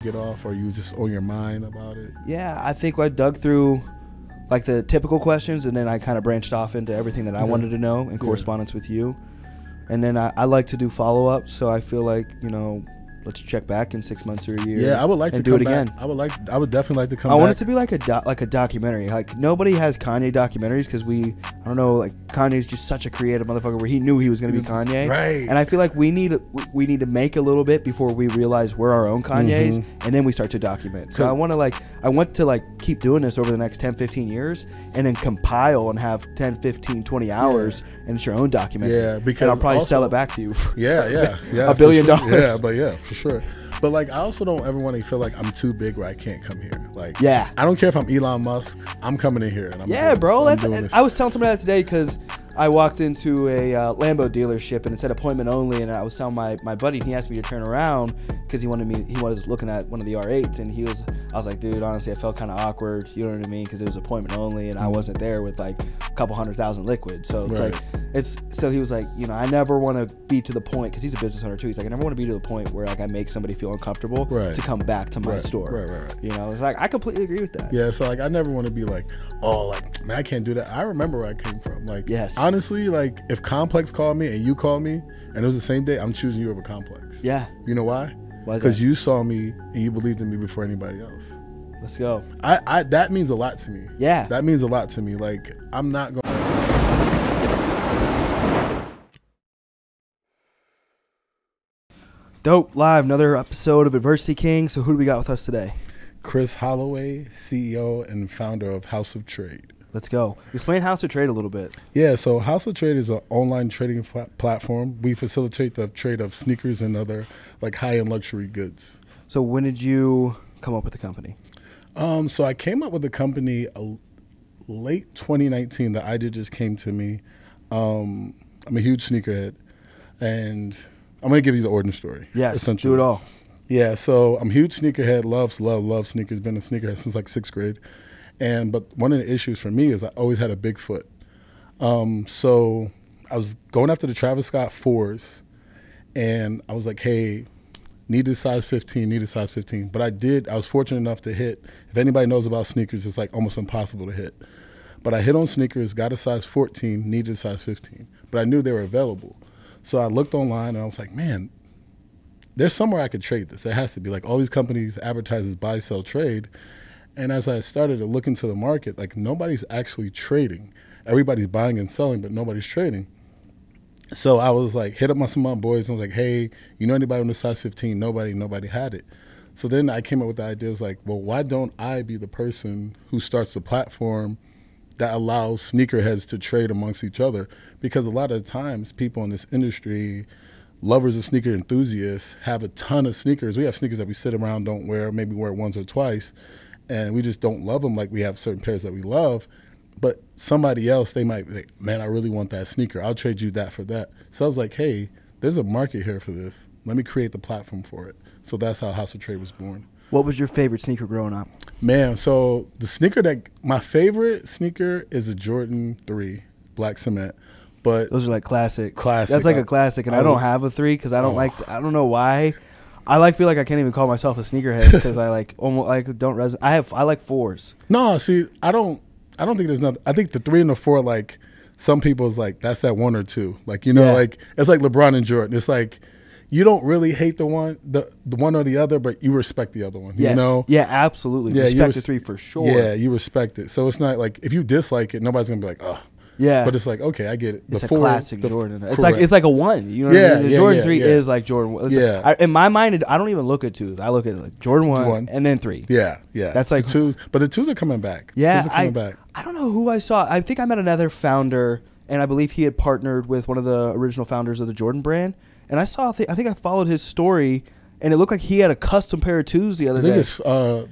get off, or you just on your mind about it? Yeah, I think I dug through like the typical questions, and then I kind of branched off into everything that I wanted to know in correspondence with you. And then I like to do follow-up, so I feel like, you know, let's check back in 6 months or a year. Yeah, I would like to do it back. again. I would definitely like to come back. I want it to be like a documentary. Like, nobody has Kanye documentaries because I don't know, like, Kanye's just such a creative motherfucker where he knew he was going to be Kanye. Right. And I feel like we need to make a little bit before we realize we're our own Kanyes, and then we start to document. So I want to keep doing this over the next 10, 15 years and then compile and have 10, 15, 20 hours and it's your own documentary. Yeah, because and I'll probably also sell it back to you. Yeah. $1 billion. Yeah, for sure. But like, I also don't ever want to feel like I'm too big where I can't come here. Like, I don't care if I'm Elon Musk. I'm coming in here. And I was telling somebody that today because I walked into a Lambo dealership and it said appointment only, and I was telling my buddy, and he asked me to turn around because he was looking at one of the R8s, and I was like, dude, honestly, I felt kind of awkward, you know what I mean, because it was appointment only, and I wasn't there with like a couple 100,000 liquid, so it's so he was like, you know, I never want to be to the point, because he's a business owner too, he's like, I never want to be to the point where like I make somebody feel uncomfortable to come back to my store. Right. You know, it's like, I completely agree with that. Yeah, so like, I never want to be like, oh, like, man, I can't do that. I remember where I came from. Like, honestly, like, if Complex called me and you called me and it was the same day, I'm choosing you over Complex. Yeah. You know why? Because you saw me and you believed in me before anybody else. Let's go. I that means a lot to me. Yeah. That means a lot to me. Like, I'm not going. Dope. Live, another episode of Adversity King. So who do we got with us today? Chris Holloway, CEO and founder of House of Trade. Let's go. Explain House of Trade a little bit. Yeah, so House of Trade is an online trading platform. We facilitate the trade of sneakers and other like high-end luxury goods. So when did you come up with the company? So I came up with the company late 2019. The idea just came to me. I'm a huge sneakerhead, and I'm going to give you the origin story. Yes, do it all. Yeah, so I'm a huge sneakerhead, love sneakers, been a sneakerhead since like 6th grade. But one of the issues for me is I always had a big foot. So I was going after the Travis Scott 4s, and I was like, hey, need a size 15. But I was fortunate enough to hit, if anybody knows about sneakers, it's like almost impossible to hit. But I hit on sneakers, got a size 14, needed a size 15. But I knew they were available. So I looked online and I was like, man, there's somewhere I could trade this. There has to be. Like, all these companies advertise as buy, sell, trade. And as I started to look into the market, like, nobody's actually trading. Everybody's buying and selling, but nobody's trading. So I was like, hit up some of my boys, and I was like, hey, you know anybody on the size 15? Nobody had it. So then I came up with the idea, was like, well, why don't I be the person who starts the platform that allows sneakerheads to trade amongst each other? Because a lot of times people in this industry, lovers of sneaker enthusiasts, have a ton of sneakers. We have sneakers that we sit around, don't wear, maybe wear once or twice, and we just don't love them like we have certain pairs that we love. But somebody else, they might be like, man, I really want that sneaker. I'll trade you that for that. So I was like, hey, there's a market here for this. Let me create the platform for it. So that's how House of Trade was born. What was your favorite sneaker growing up? Man, so my favorite sneaker is a Jordan 3, black cement. But those are like classic. That's like a classic, and I don't have a 3 because I don't know why. I feel like I can't even call myself a sneakerhead because I don't resonate. I like 4s. No, see, I don't think there's nothing. I think the 3 and the 4, like, some people's like, that's that 1 or 2. Like, you know, like, it's like LeBron and Jordan. It's like, you don't really hate the one or the other, but you respect the other one. Yes. You know? Yeah, absolutely. Yeah, respect the 3 for sure. Yeah, you respect it. So it's not like, if you dislike it, nobody's gonna be like, oh. Yeah, but it's like, okay, I get it. It's a classic Jordan. It's like a 1. You know what I mean? The Jordan 3 is like Jordan 1. Yeah. In my mind, I don't even look at 2s. I look at like Jordan 1 and then 3. Yeah. That's like the 2s, but the 2s are coming back. Yeah, I don't know who I saw. I think I met another founder, and I believe he had partnered with one of the original founders of the Jordan brand. And I think I followed his story, and it looked like he had a custom pair of 2s the other day. I think it's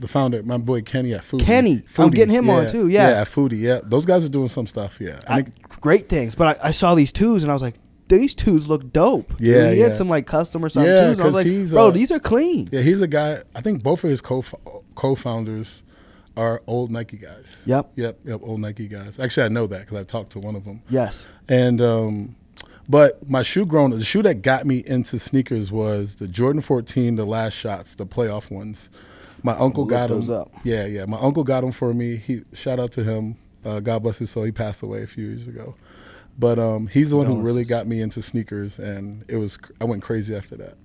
the founder, my boy Kenny at Foodie. I'm getting him on too. Yeah, at Foodie. Yeah, those guys are doing some stuff. Yeah, great things. But I saw these 2s, and I was like, these 2s look dope. Yeah, he had some like custom or something 2s. I was like, bro, these are clean. Yeah, he's a guy. I think both of his co-founders are old Nike guys. Yep, old Nike guys. Actually, I know that because I talked to one of them. Yes. And But the shoe that got me into sneakers was the Jordan 14, the last shots, the playoff ones. My uncle got them. Up. Yeah. My uncle got them for me. Shout out to him. God bless his soul. He passed away a few years ago. But he's the one who really got me into sneakers, and I went crazy after that.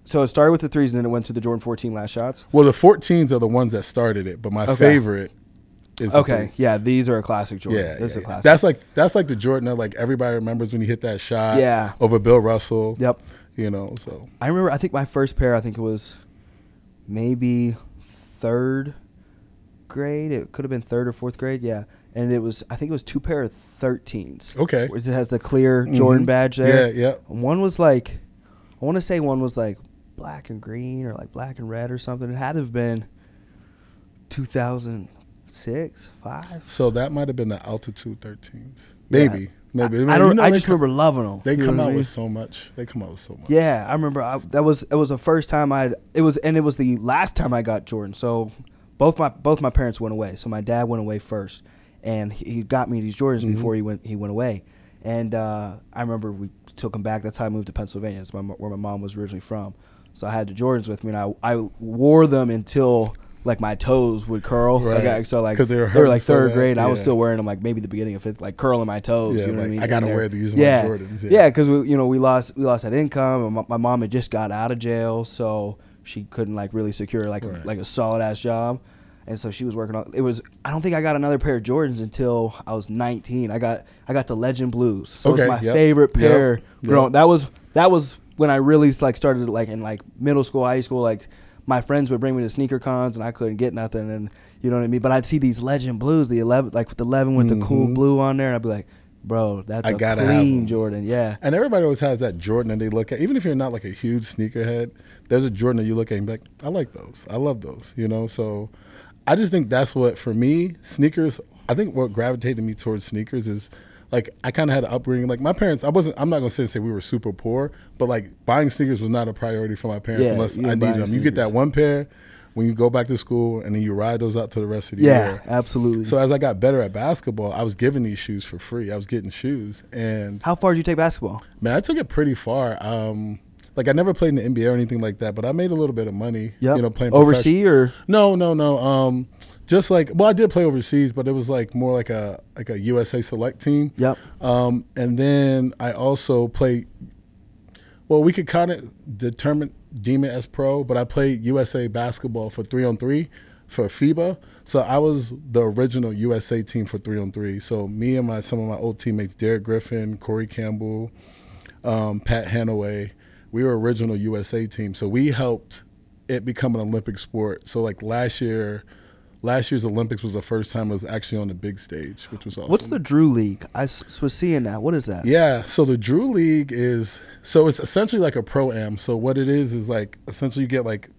So it started with the 3s, and then it went to the Jordan 14 last shots. Well, the 14s are the ones that started it, but my favorite is the 3s. Yeah, these are a classic Jordan. Yeah, this is a classic. That's like the Jordan that like everybody remembers when he hit that shot. Yeah. Over Bill Russell. Yep. So I remember. I think my first pair. I think it was maybe 3rd grade. It could have been 3rd or 4th grade. Yeah. And I think it was 2 pair of 13s. Okay. It has the clear Jordan badge there. Yeah. One was like, I want to say one was like black and green or like black and red or something. It had to have been 2006, 5. So that might have been the Altitude 13s. Maybe. I just remember loving them. They come out with so much. Yeah, I remember it was the first time it was the last time I got Jordan. So both my parents went away. So my dad went away first, and he got me these Jordans before he went away. And I remember we took them back. That's how I moved to Pennsylvania. That's where my mom was originally from. So I had the Jordans with me, and I wore them until like my toes would curl. Right. So like they were like 3rd grade. And I was still wearing them like maybe the beginning of 5th, like curling my toes. Yeah, you know what I mean? I gotta wear these my Jordans. Yeah, because we lost that income, and my mom had just got out of jail, so she couldn't like really secure like a solid ass job. And so she was working on I don't think I got another pair of Jordans until I was 19. I got the Legend Blues. So it was my favorite pair. That was when I really like started like in like middle school, high school. Like my friends would bring me to sneaker cons, and I couldn't get nothing, and you know what I mean. But I'd see these Legend Blues, the 11, like with the 11 with the cool blue on there, and I'd be like, bro, that's a clean Jordan. Yeah. And everybody always has that Jordan that they look at. Even if you're not like a huge sneakerhead, there's a Jordan that you look at and be like, I like those. I love those. So I just think that's what, for me, sneakers, I think what gravitated me towards sneakers is, like, I kind of had an upbringing. Like, my parents, I'm not going to say we were super poor, but, like, buying sneakers was not a priority for my parents unless I needed them. You get that one pair when you go back to school, and then you ride those out to the rest of the year. Yeah, absolutely. So as I got better at basketball, I was given these shoes for free. I was getting shoes. And how far did you take basketball? Man, I took it pretty far. Like, I never played in the NBA or anything like that, but I made a little bit of money, playing overseas or? No. Just like, well, I did play overseas, but it was like more like a USA select team. Yep. And then I also played, well, we could kind of deem it as pro, but I played USA basketball for 3-on-3 for FIBA. So I was the original USA team for 3-on-3. So me and some of my old teammates, Derek Griffin, Corey Campbell, Pat Holloway, we were original USA team. So we helped it become an Olympic sport. So like last year's Olympics was the first time it was actually on the big stage, which was awesome. What's the Drew League? I was seeing that. What is that? Yeah, so the Drew League it's essentially like a pro-am. So what it is like essentially you get like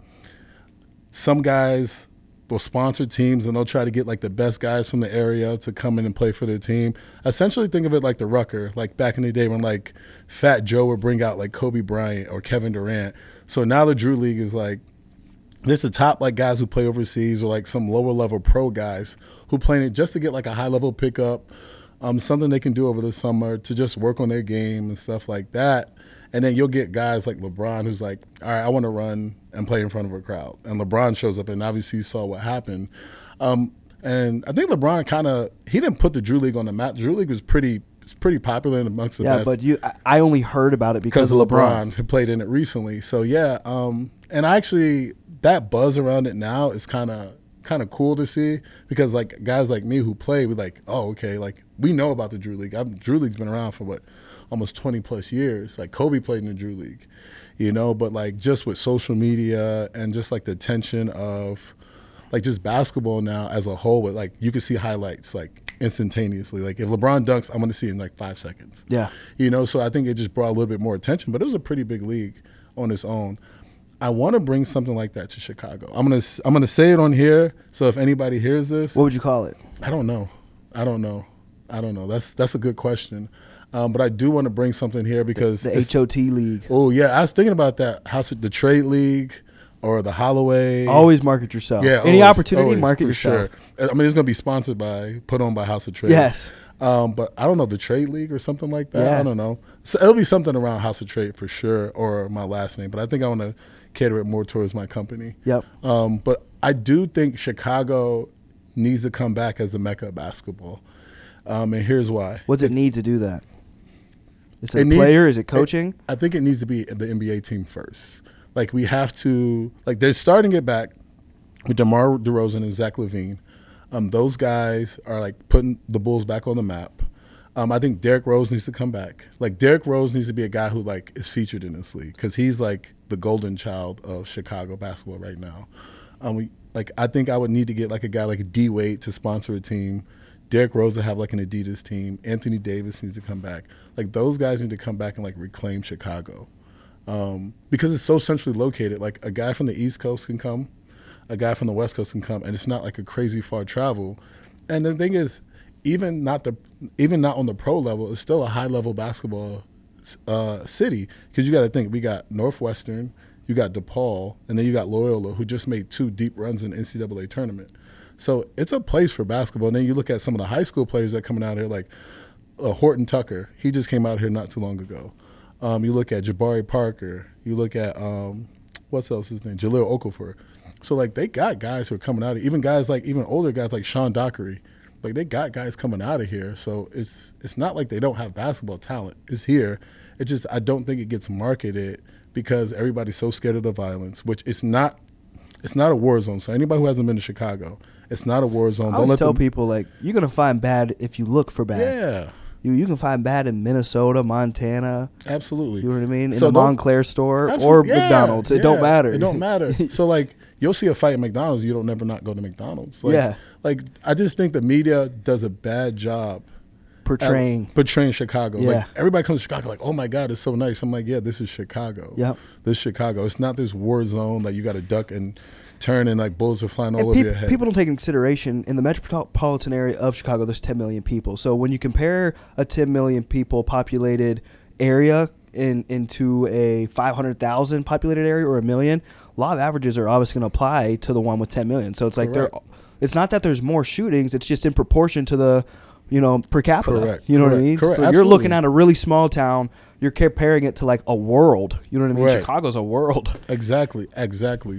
some guys will sponsor teams, and they'll try to get like the best guys from the area to come in and play for their team. Essentially think of it like the Rucker, like back in the day when like Fat Joe would bring out like Kobe Bryant or Kevin Durant. So now the Drew League is like, there's the top like guys who play overseas or like some lower level pro guys who play it just to get like a high level pickup, something they can do over the summer to just work on their game and stuff like that. And then you'll get guys like LeBron who's like, all right, I want to run and play in front of a crowd. And LeBron shows up, and obviously you saw what happened. And I think LeBron he didn't put the Drew League on the map. The Drew League was pretty amongst the best. Yeah, but I only heard about it because of LeBron. Who played in it recently. So yeah, and actually that buzz around it now is kind of cool to see, because like guys like me who play, we like, oh, okay, like we know about the Drew League. Drew League's been around for almost 20 plus years. Like Kobe played in the Drew League, but like just with social media and just like the attention of like just basketball now as a whole, with like you can see highlights like instantaneously. Like if LeBron dunks, I'm going to see it in like 5 seconds. Yeah. So I think it just brought a little bit more attention, but it was a pretty big league on its own. I want to bring something like that to Chicago. I'm gonna say it on here, so if anybody hears this, what would you call it? I don't know. That's a good question. But I do want to bring something here because the HOT League. Oh yeah, I was thinking about that. The Trade League or the Holloway. Always market yourself. Yeah, any always, opportunity, market yourself. Sure. I mean, it's gonna be put on by House of Trade. Yes. But I don't know, the trade league or something like that. Yeah. I don't know. So it'll be something around House of Trade for sure, or my last name. But I think I want to cater it more towards my company. Yep. But I do think Chicago needs to come back as a mecca of basketball. And here's why. What's it need to do that? Is it a player? Is it coaching? I think it needs to be the NBA team first. Like, we have to, like, they're starting it back with DeMar DeRozan and Zach LaVine. Those guys are, like, putting the Bulls back on the map. I think Derrick Rose needs to come back. Like, Derrick Rose needs to be a guy who, like, is featured in this league because he's, like, the golden child of Chicago basketball right now. I think I would need to get, like, a guy like D Wade to sponsor a team. Derrick Rose to have, like, an Adidas team. Anthony Davis needs to come back. Like, those guys need to come back and, like, reclaim Chicago. Because it's so centrally located. Like, a guy from the East Coast can come, a guy from the West Coast can come, and it's not like a crazy far travel. And the thing is, even not on the pro level, it's still a high level basketball city. Because you got to think, we got Northwestern, you got DePaul, and then you got Loyola, who just made 2 deep runs in the NCAA tournament. So it's a place for basketball. And then you look at some of the high school players that are coming out here, like Horton Tucker. He just came out here not too long ago. You look at Jabari Parker. You look at, what's else his name? Jaleel Okafor. So, like, they got guys who are coming out of here. Even guys like, even older guys like Sean Dockery. Like, they got guys coming out of here. So it's not like they don't have basketball talent. It's here. It's just I don't think it gets marketed because everybody's so scared of the violence, which it's not a war zone. So anybody who hasn't been to Chicago, it's not a war zone. I always tell people, like, you're going to find bad if you look for bad. Yeah. You can find bad in Minnesota, Montana. Absolutely. You know what I mean? In the Montclair store or McDonald's. It don't matter. It don't matter. So, like, you'll see a fight at McDonald's. You don't never not go to McDonald's. Like, yeah. Like, I just think the media does a bad job portraying Chicago. Yeah. Like, everybody comes to Chicago like, oh, my God, it's so nice. I'm like, yeah, this is Chicago. Yep. This is Chicago. It's not this war zone that you got to duck and turn and, like, bullets are flying all over your head. People don't take into consideration, in the metropolitan area of Chicago, there's 10 million people. So when you compare a 10 million people populated area into a 500,000 populated area or a million, a lot of averages are obviously going to apply to the one with 10 million. So it's like it's not that there's more shootings, it's just in proportion to the, per capita. Correct. You know what I mean? Correct. So Absolutely. You're looking at a really small town, you're comparing it to like a world. You know what I mean? Right. Chicago's a world. Exactly.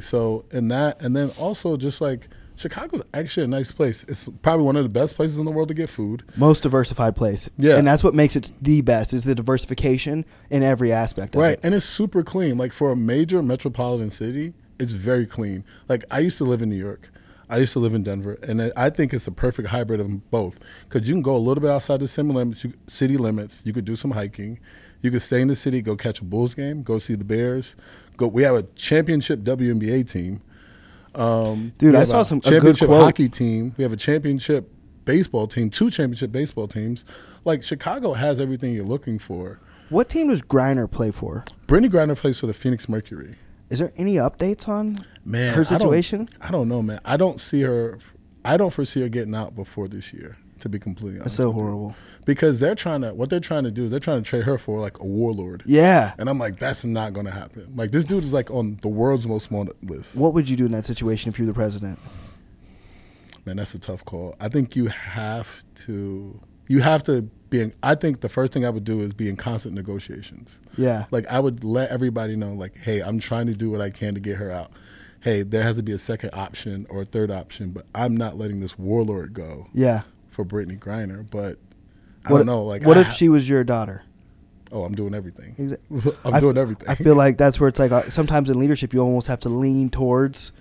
So in that, and then also just like Chicago's actually a nice place. It's probably one of the best places in the world to get food. Most diversified place. Yeah. And that's what makes it the best, is the diversification in every aspect of it. Right. And it's super clean. Like, for a major metropolitan city, it's very clean. Like, I used to live in New York. I used to live in Denver. And I think it's a perfect hybrid of both. Because you can go a little bit outside the city limits. You could do some hiking. You could stay in the city, go catch a Bulls game, go see the Bears. We have a championship WNBA team. Dude, I saw a championship good quote. hockey team. We have a championship baseball team, 2 championship baseball teams. Like, Chicago has everything you're looking for. What team does Griner play for? Brittany Griner plays for the Phoenix Mercury. Is there any updates on Man, her situation? I don't know, man. I don't foresee her getting out before this year, to be completely honest. That's so horrible. Because what they're trying to do is they're trying to trade her for, like, a warlord. Yeah. And I'm like, that's not going to happen. Like, this dude is, like, on the world's most wanted list. What would you do in that situation if you're the president? Man, that's a tough call. I think you have to be in, I think the first thing I would do is be in constant negotiations. Yeah. Like, I would let everybody know, like, hey, I'm trying to do what I can to get her out. Hey, there has to be a second option or a third option, but I'm not letting this warlord go. Yeah. For Brittany Griner. But I don't know. Like, what if she was your daughter? Oh, I'm doing everything. Exactly. I'm doing everything. I feel like that's where it's like sometimes in leadership you almost have to lean towards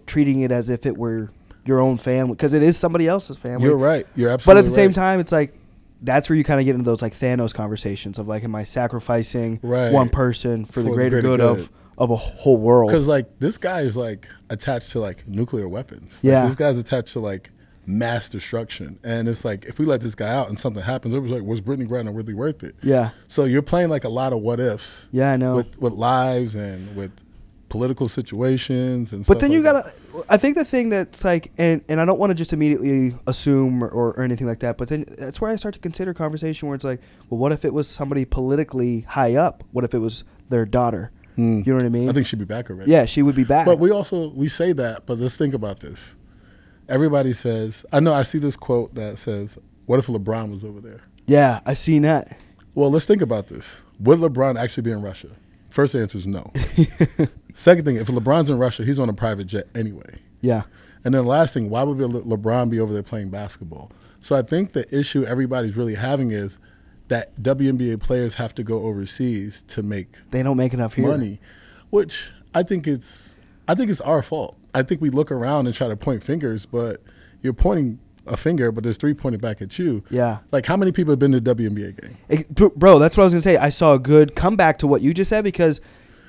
treating it as if it were your own family, because it is somebody else's family. You're right. You're absolutely right. But at the same time, it's like that's where you kind of get into those like Thanos conversations of like, am I sacrificing one person for the greater good of a whole world? Because like this guy is like attached to like nuclear weapons. Like, yeah. This guy's attached to like mass destruction, and it's like if we let this guy out and something happens, it was like, was Brittany Griner really worth it? Yeah. So you're playing like a lot of what ifs. Yeah, I know. With lives and with political situations and. But then like you gotta. I think the thing that's like, and I don't want to just immediately assume or anything like that. But then that's where I start to consider conversation where it's like, well, what if it was somebody politically high up? What if it was their daughter? You know what I mean? I think she'd be back already. Yeah, she would be back. But we say that, but let's think about this. Everybody says, I see this quote that says, What if LeBron was over there? Yeah, I seen that. Well, let's think about this. Would LeBron actually be in Russia? First answer is no. Second thing, if LeBron's in Russia, he's on a private jet anyway. Yeah. And then the last thing, why would LeBron be over there playing basketball? So I think the issue everybody's really having is that WNBA players have to go overseas to make they don't make enough here. Money, which I think it's our fault. I think we look around and try to point fingers, but you're pointing a finger, but there's 3 pointed back at you. Yeah. Like, how many people have been to the WNBA game? Bro, that's what I was going to say. I saw a good comeback to what you just said, because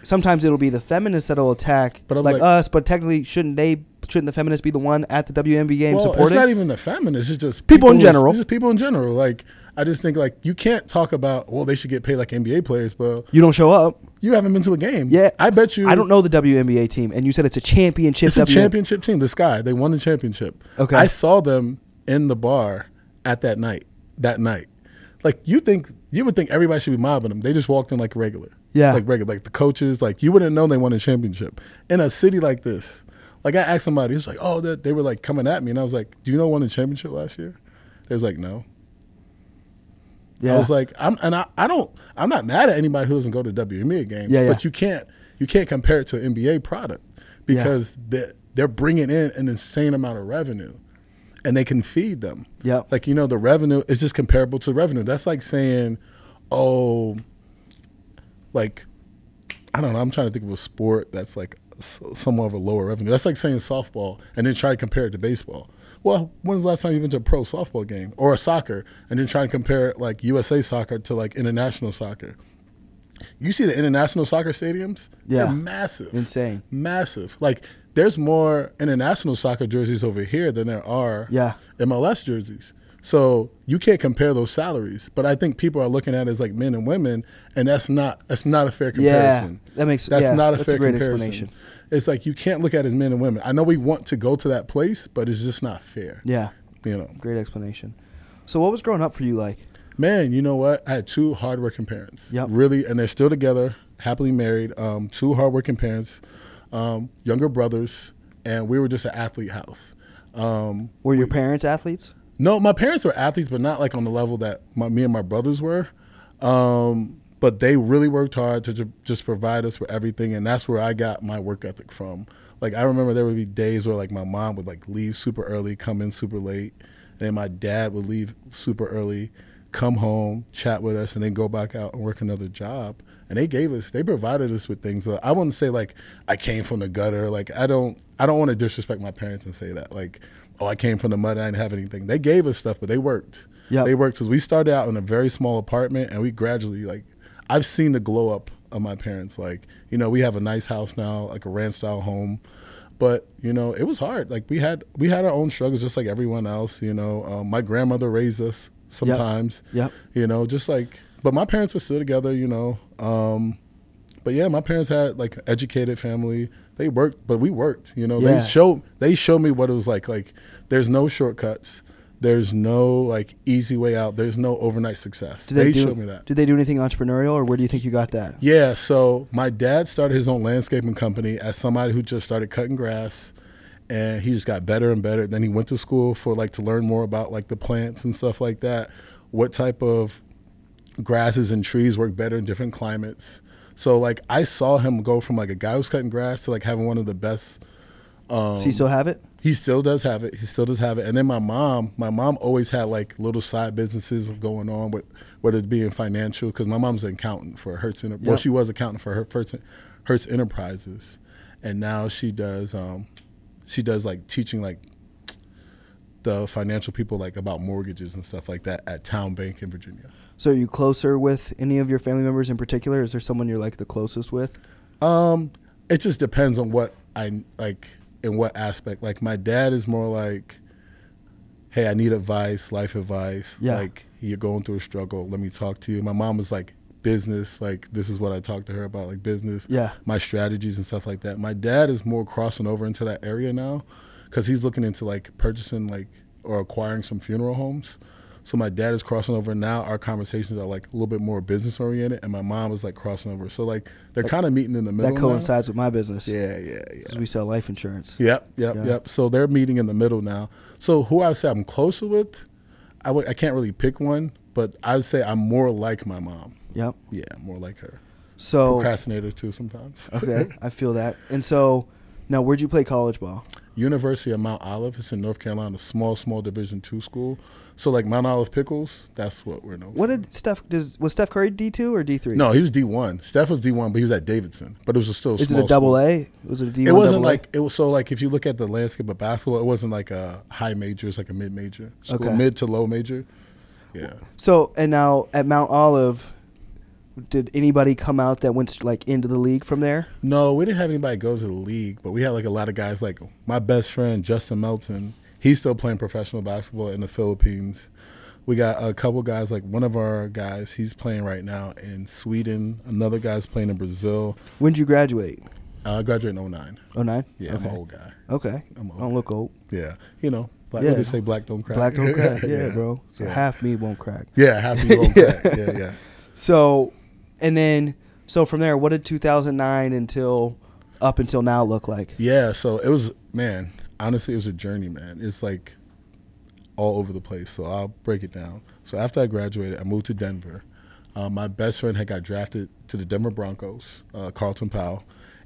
sometimes it'll be the feminists that'll attack like us, but technically shouldn't the feminists be the one at the WNBA game supporting? It's not even the feminists. It's just people in general. It's just people in general. Like, I just think, like, you can't talk about, well, they should get paid like NBA players, but you don't show up. You haven't been to a game. Yeah. I bet you. I don't know the WNBA team, and you said it's a championship. It's a championship team. The Sky. They won the championship. Okay. I saw them in the bar at that night. Like, you would think everybody should be mobbing them. They just walked in like regular. Yeah. Like regular. Like the coaches, like, you wouldn't know they won a championship. In a city like this. Like, I asked somebody, it's like, oh, they were like coming at me, and I was like, do you know who won the championship last year? They was like, no. Yeah. I was like, I'm not mad at anybody who doesn't go to WNBA games, but you can't compare it to an NBA product, because they're bringing in an insane amount of revenue, and they can feed them. Yeah. Like, the revenue is just comparable to revenue. That's like saying, oh, like, I don't know, I'm trying to think of a sport that's like somewhat of a lower revenue. That's like saying softball and then try to compare it to baseball. Well, when was the last time you've been to a pro softball game or a soccer, and then try to compare like USA soccer to like international soccer? You see the international soccer stadiums? Yeah. They're massive. Insane. Massive. Like, there's more international soccer jerseys over here than there are MLS jerseys. So you can't compare those salaries. But I think people are looking at it as like men and women, and that's not a fair comparison. Yeah, that's not a fair great comparison. Explanation. It's like, you can't look at it as men and women. I know we want to go to that place, but it's just not fair. Yeah. Great explanation. So what was growing up for you like? Man, you know what? I had 2 hardworking parents. Yep. Really, and they're still together, happily married. 2 hardworking parents, younger brothers, and we were just an athlete house. Were your parents athletes? No, my parents were athletes, but not like on the level that me and my brothers were. But they really worked hard to just provide us with everything, and that's where I got my work ethic from. Like, I remember there would be days where like my mom would like leave super early, come in super late, and then my dad would leave super early, come home, chat with us, and then go back out and work another job. And they provided us with things. I wouldn't say like I came from the gutter. Like, I don't want to disrespect my parents and say that. Like, oh, I came from the mud, I didn't have anything. They gave us stuff, but they worked. Yeah. They worked, because we started out in a very small apartment, and we gradually, like, I've seen the glow up of my parents. Like, we have a nice house now, like a ranch style home. But, it was hard. Like, we had our own struggles just like everyone else, My grandmother raised us sometimes. Yep. Just like, but my parents are still together, But yeah, my parents had like educated family. They worked, but we worked, They showed me what it was like. Like, there's no shortcuts. There's no like easy way out. There's no overnight success. They showed me that. Did they do anything entrepreneurial, or where do you think you got that? Yeah, so my dad started his own landscaping company as somebody who just started cutting grass, and he just got better and better. Then he went to school for like to learn more about like the plants and stuff like that. What type of grasses and trees work better in different climates. So like, I saw him go from like a guy who's cutting grass to like having one of the best. Does he still have it? He still does have it. And then my mom always had like little side businesses going on, with whether it being financial, because my mom's an accountant for Hertz. Well, she was accountant for Hertz Enterprises, and now she does like teaching like the financial people like about mortgages and stuff like that at Town Bank in Virginia. So are you closer with any of your family members in particular? Is there someone you're like the closest with? It just depends on what I like. In what aspect? Like, my dad is more like, hey, I need advice, life advice. Yeah. Like, you're going through a struggle, let me talk to you. My mom is like business, like this is what I talk to her about, like business, my strategies and stuff like that. My dad is more crossing over into that area now, because he's looking into like purchasing like or acquiring some funeral homes. So my dad is crossing over now. Our conversations are like a little bit more business oriented, and my mom is like crossing over. So like, they're kind of meeting in the middle. That coincides with my business. Yeah. Because we sell life insurance. Yep. So they're meeting in the middle now. So who I say I'm closer with, I can't really pick one, but I would say I'm more like my mom. Yep. Yeah, more like her. So procrastinator too sometimes. Okay, I feel that. And so, now where'd you play college ball? University of Mount Olive. It's in North Carolina, small Division II school. So like Mount Olive Pickles, that's what we're known for. What did was Steph Curry D2 or D3? No, he was D1. Steph was D1, but he was at Davidson. But it was still a small Is it a double school. A? Was it a D1? It wasn't double A? like it was. So like if you look at the landscape of basketball, it wasn't like a high major. It's like a mid major school, Okay. mid to low major. Yeah. So and now at Mount Olive, did anybody come out that went like into the league from there? No, we didn't have anybody go to the league, but we had like a lot of guys. Like my best friend Justin Melton, he's still playing professional basketball in the Philippines. We got a couple guys, like one of our guys, he's playing right now in Sweden. Another guy's playing in Brazil. When did you graduate? I graduated in 09. 09? Yeah, Okay. I'm an old guy. Okay. I'm old. I don't look old. Yeah, you know, like Yeah. what they say, black don't crack. Black don't crack. Yeah, Yeah. bro. So Yeah. half me won't crack. Yeah, happy won't crack. Yeah. So, and then, so from there, what did 2009 up until now look like? Yeah, so it was, man, honestly, it was a journey, man. It's like all over the place. So I'll break it down. So after I graduated, I moved to Denver. My best friend had got drafted to the Denver Broncos, Carlton Powell,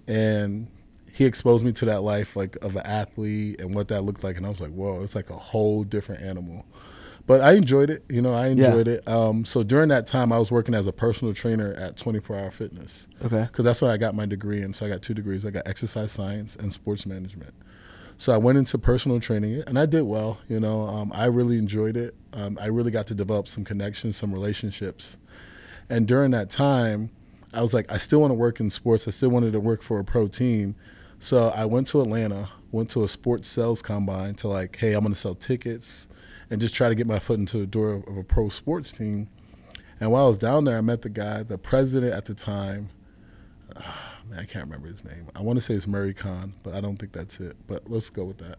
and he exposed me to that life like of an athlete and what that looked like. And I was like, whoa, it's like a whole different animal. But I enjoyed it. You know, I enjoyed it. So during that time, I was working as a personal trainer at 24 Hour Fitness. Okay. Because that's what I got my degree in. So I got 2 degrees. I got exercise science and sports management. So I went into personal training, and I did well. You know, I really enjoyed it. I really got to develop some connections, some relationships. And during that time, I was like, I still want to work in sports. I still wanted to work for a pro team. So I went to Atlanta, went to a sports sales combine to like, hey, I'm going to sell tickets and just try to get my foot into the door of a pro sports team. And while I was down there, I met the guy, the president at the time. Man, I can't remember his name. I want to say it's Murray Khan, but I don't think that's it. But let's go with that.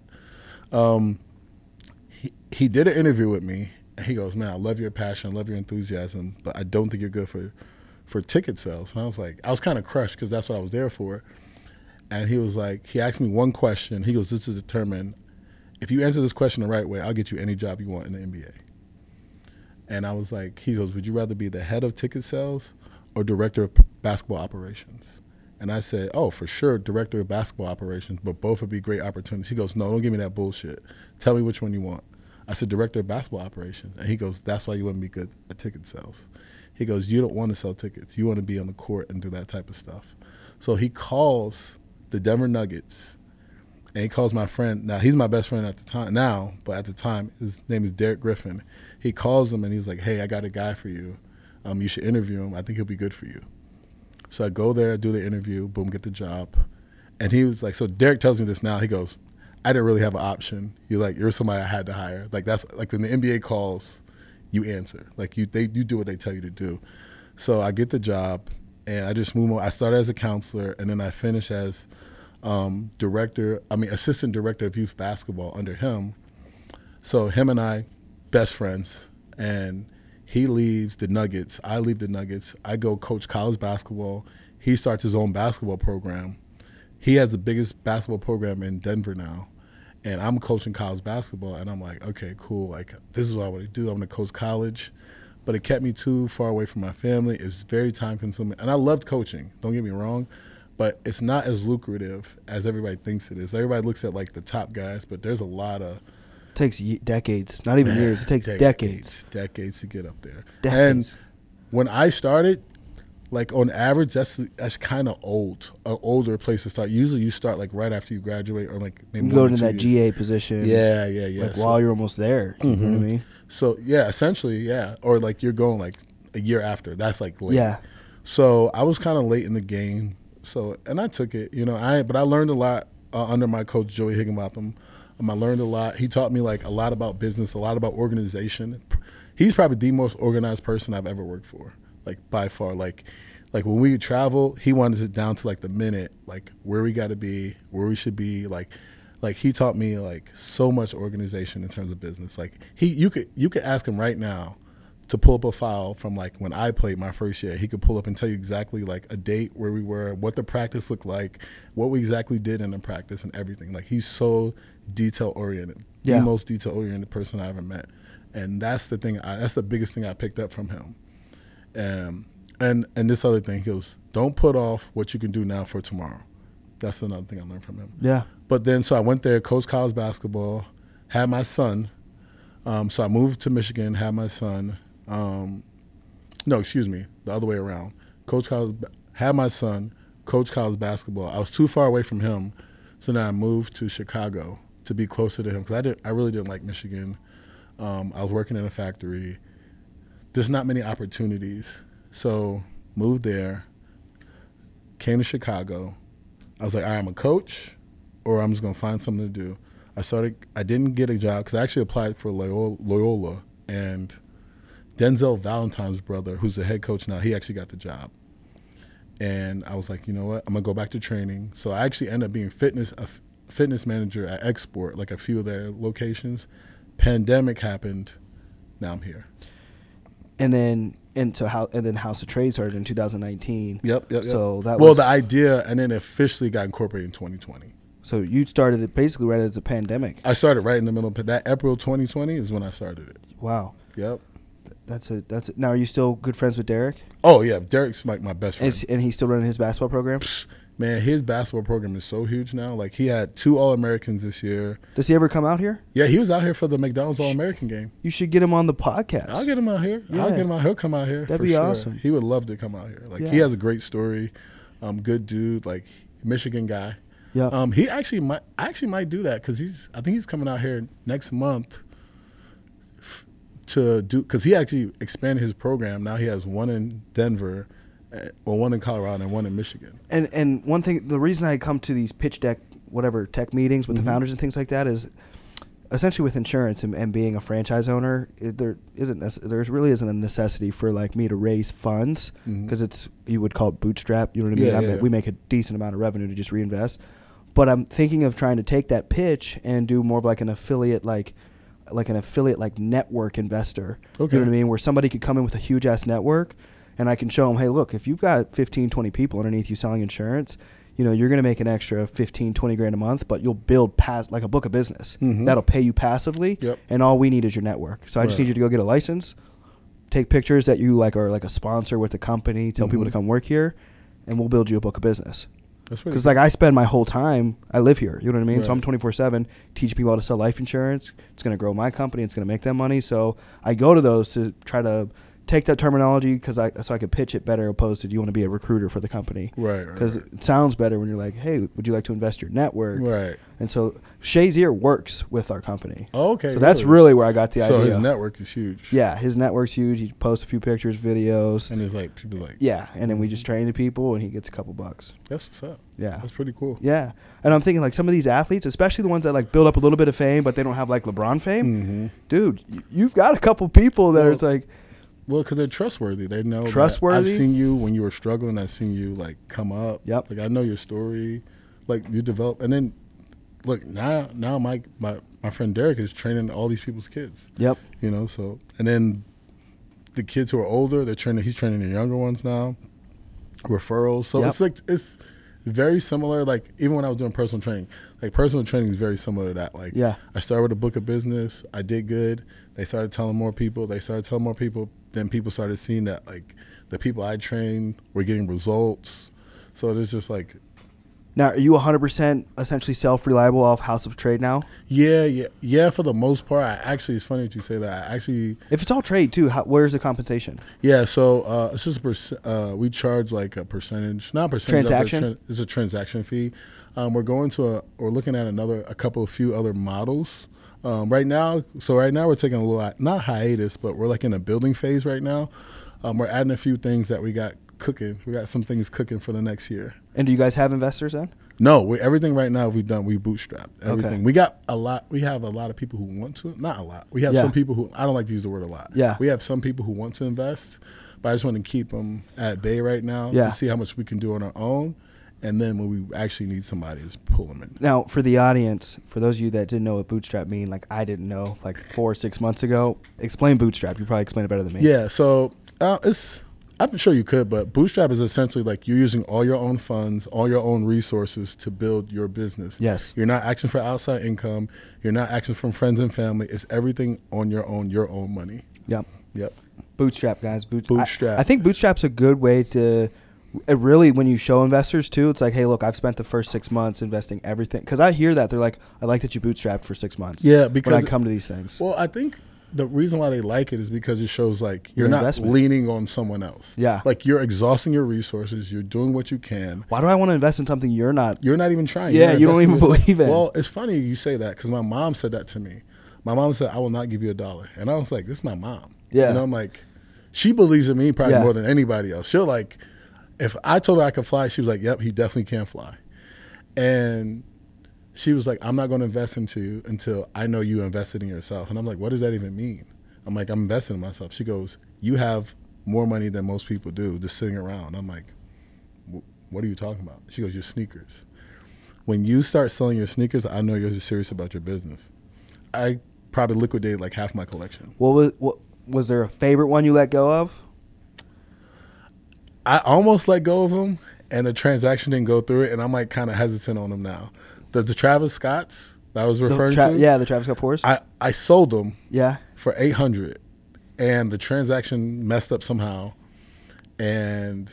He did an interview with me, and he goes, man, I love your passion, I love your enthusiasm, but I don't think you're good for ticket sales. And I was like, I was kind of crushed because that's what I was there for. And he was like, he asked me one question. He goes, this is determined. If you answer this question the right way, I'll get you any job you want in the NBA. And I was like, he goes, would you rather be the head of ticket sales or director of basketball operations? And I said, oh, for sure, director of basketball operations, but both would be great opportunities. He goes, no, don't give me that bullshit. Tell me which one you want. I said, director of basketball operations. And he goes, that's why you wouldn't be good at ticket sales. He goes, you don't want to sell tickets. You want to be on the court and do that type of stuff. So he calls the Denver Nuggets, and he calls my friend. Now, he's my best friend at the time now, but at the time, his name is Derek Griffin. He calls him, and he's like, hey, I got a guy for you. You should interview him. I think he'll be good for you. So I go there, do the interview, boom, get the job. And he was like, so Derek tells me this now. He goes, I didn't really have an option. You're like, you're somebody I had to hire. Like that's like when the NBA calls, you answer. Like you do what they tell you to do. So I get the job, and I just move on. I started as a counselor, and then I finished as assistant director of youth basketball under him. So him and I, best friends, and he leaves the Nuggets. I leave the Nuggets. I go coach college basketball. He starts his own basketball program. He has the biggest basketball program in Denver now. And I'm coaching college basketball. And I'm like, okay, cool. Like, this is what I want to do. I'm going to coach college. But it kept me too far away from my family. It was very time consuming. And I loved coaching. Don't get me wrong. But it's not as lucrative as everybody thinks it is. Everybody looks at, like, the top guys. But there's a lot of... It takes decades, not even years. It takes decades. Decades to get up there. Decades. And when I started, like on average, that's kind of old, an older place to start. Usually you start like right after you graduate or like maybe you go into that GA position. Yeah. Like while you're almost there. You know what I mean? So yeah, essentially, yeah. Or like you're going like a year after. That's like late. Yeah. So I was kind of late in the game. So, and I took it, you know, but I learned a lot under my coach, Joey Higginbotham. I learned a lot. He taught me like a lot about business, a lot about organization. He's probably the most organized person I've ever worked for, like by far. Like when we travel, he wanted it down to like the minute, like where we got to be, where we should be. Like he taught me like so much organization in terms of business. Like you could ask him right now to pull up a file from like when I played my first year. He could pull up and tell you exactly like a date, where we were, what the practice looked like, what we exactly did in the practice and everything. Like he's so detail oriented, the most detail oriented person I ever met. And that's the thing. That's the biggest thing I picked up from him. And this other thing, he goes, don't put off what you can do now for tomorrow. That's another thing I learned from him. Yeah. But then, so I went there, coached college basketball, had my son. So I moved to Michigan, had my son. No, excuse me, the other way around. Had my son, coached college basketball. I was too far away from him, so then I moved to Chicago to be closer to him because I really didn't like Michigan. I was working in a factory. There's not many opportunities, so moved there. Came to Chicago. I was like, all right, I'm a coach, or I'm just gonna find something to do. I didn't get a job because I actually applied for Loyola, and Denzel Valentine's brother, who's the head coach now, he actually got the job. And I was like, you know what, I'm gonna go back to training. So I actually ended up being a fitness manager at Export, like a few of their locations. Pandemic happened, now I'm here. And then House of Trade started in 2019. Yep. So that was the idea, and then officially got incorporated in 2020. So you started it basically right as a pandemic. I started right in the middle of that. April 2020 is when I started it. Wow. Yep. That's it. Now, are you still good friends with Derek? Oh yeah, Derek's like my best friend. And he's still running his basketball program? Man, his basketball program is so huge now. Like, he had 2 All-Americans this year. Does he ever come out here? Yeah, he was out here for the McDonald's All-American game. You should get him on the podcast. I'll get him out here. Yeah. I'll get him out. He'll come out here. That'd for be sure. awesome. He would love to come out here. Like, yeah. He has a great story. Good dude. Like, Michigan guy. Yeah. He actually might do that because I think he's coming out here next month to do, because he actually expanded his program. Now he has 1 in Denver, or 1 in Colorado, and 1 in Michigan. And one thing, the reason I come to these pitch deck, whatever, tech meetings with the founders and things like that is essentially with insurance and being a franchise owner, there really isn't a necessity for like me to raise funds because you would call it bootstrap. You know what I mean? Yeah. We make a decent amount of revenue to just reinvest. But I'm thinking of trying to take that pitch and do more of like an affiliate, like network investor. Okay. You know what I mean? Where somebody could come in with a huge ass network, and I can show them, hey, look, if you've got 15, 20 people underneath you selling insurance, you know, you're going to make an extra 15, 20 grand a month, but you'll build like a book of business. That'll pay you passively. Yep. And all we need is your network. So I just need you to go get a license, take pictures that you like are like a sponsor with the company, tell people to come work here, and we'll build you a book of business. Because like I spend my whole time, I live here, you know what I mean? Right. So I'm 24/7 teaching people how to sell life insurance. It's going to grow my company. It's going to make them money. So I go to those to try to take that terminology so I could pitch it better, opposed to, do you want to be a recruiter for the company? Right. Because it sounds better when you're like, hey, would you like to invest your network? Right. And so Shay's Ear works with our company. Oh, okay. So that's really where I got the idea. So his network is huge. Yeah, his network's huge. He posts a few pictures, videos. And it's like, people like. Yeah, and then we just train the people, and he gets a couple bucks. That's what's up. Yeah. That's pretty cool. Yeah. And I'm thinking, like, some of these athletes, especially the ones that, like, build up a little bit of fame, but they don't have, like, LeBron fame. Dude, you've got a couple people that it's like. Well, because they're trustworthy. They know. Trustworthy. I've seen you when you were struggling. I've seen you, like, come up. Yep. Like, I know your story. Like, you develop. And then, look, now my friend Derek is training all these people's kids. Yep. You know, so. And then the kids who are older, he's training the younger ones now. Referrals. So it's like, it's very similar. Like, even when I was doing personal training, like, personal training is very similar to that. Like, I started with a book of business. I did good. They started telling more people. Then people started seeing that, like, the people I trained were getting results. So there's just like. Now, are you 100% essentially self-reliable off House of Trade now? Yeah. For the most part, it's funny that you say that. If it's all trade too, where's the compensation? Yeah, so it's just we charge like a percentage, not a percentage. Transaction. It's a transaction fee. We're looking at a few other models. Right now we're taking a little, not hiatus, but we're like in a building phase right now. We're adding a few things that we got cooking. We got some things cooking for the next year. And do you guys have investors then? No, everything right now we bootstrapped everything. Okay. We got a lot. We have a lot of people who want to. Not a lot. We have some people who, I don't like to use the word a lot. Yeah. We have some people who want to invest, but I just want to keep them at bay right now to see how much we can do on our own. And then when we actually need somebody, just pull them in. Now, for the audience, for those of you that didn't know what bootstrap mean, like I didn't know, like 4 or 6 months ago, explain bootstrap. You probably explain it better than me. Yeah, so I'm sure you could, but bootstrap is essentially like you're using all your own funds, all your own resources to build your business. Yes. You're not asking for outside income. You're not asking from friends and family. It's everything on your own money. Yep. Yep. Bootstrap, guys. Bootstrap. I think bootstrap's a good way to really, when you show investors too, it's like, hey, look, I've spent the first 6 months investing everything. Because I hear that. They're like, I like that you bootstrapped for 6 months. Yeah, because when I come to these things. Well, I think the reason why they like it is because it shows like you're Your not investment. leaning on someone else. Yeah. Like you're exhausting your resources. You're doing what you can. Why do I want to invest in something you're not? You're not even trying. Yeah, you don't even believe in. Well, it's funny you say that because my mom said that to me. My mom said, I will not give you $1. And I was like, this is my mom. Yeah. You know, I'm like, she believes in me probably Yeah. more than anybody else. She'll like, if I told her I could fly, she was like, yep, he definitely can fly. And she was like, I'm not going to invest into you until I know you invested in yourself. And I'm like, what does that even mean? I'm like, I'm investing in myself. She goes, you have more money than most people do just sitting around. I'm like, what are you talking about? She goes, your sneakers. When you start selling your sneakers, I know you're serious about your business. I probably liquidated like half my collection. What was there a favorite one you let go of? I almost let go of them, and the transaction didn't go through it, and I'm like kind of hesitant on them now. The Travis Scotts that I was referring to? Yeah, the Travis Scott 4s. I sold them Yeah. for $800, and the transaction messed up somehow, and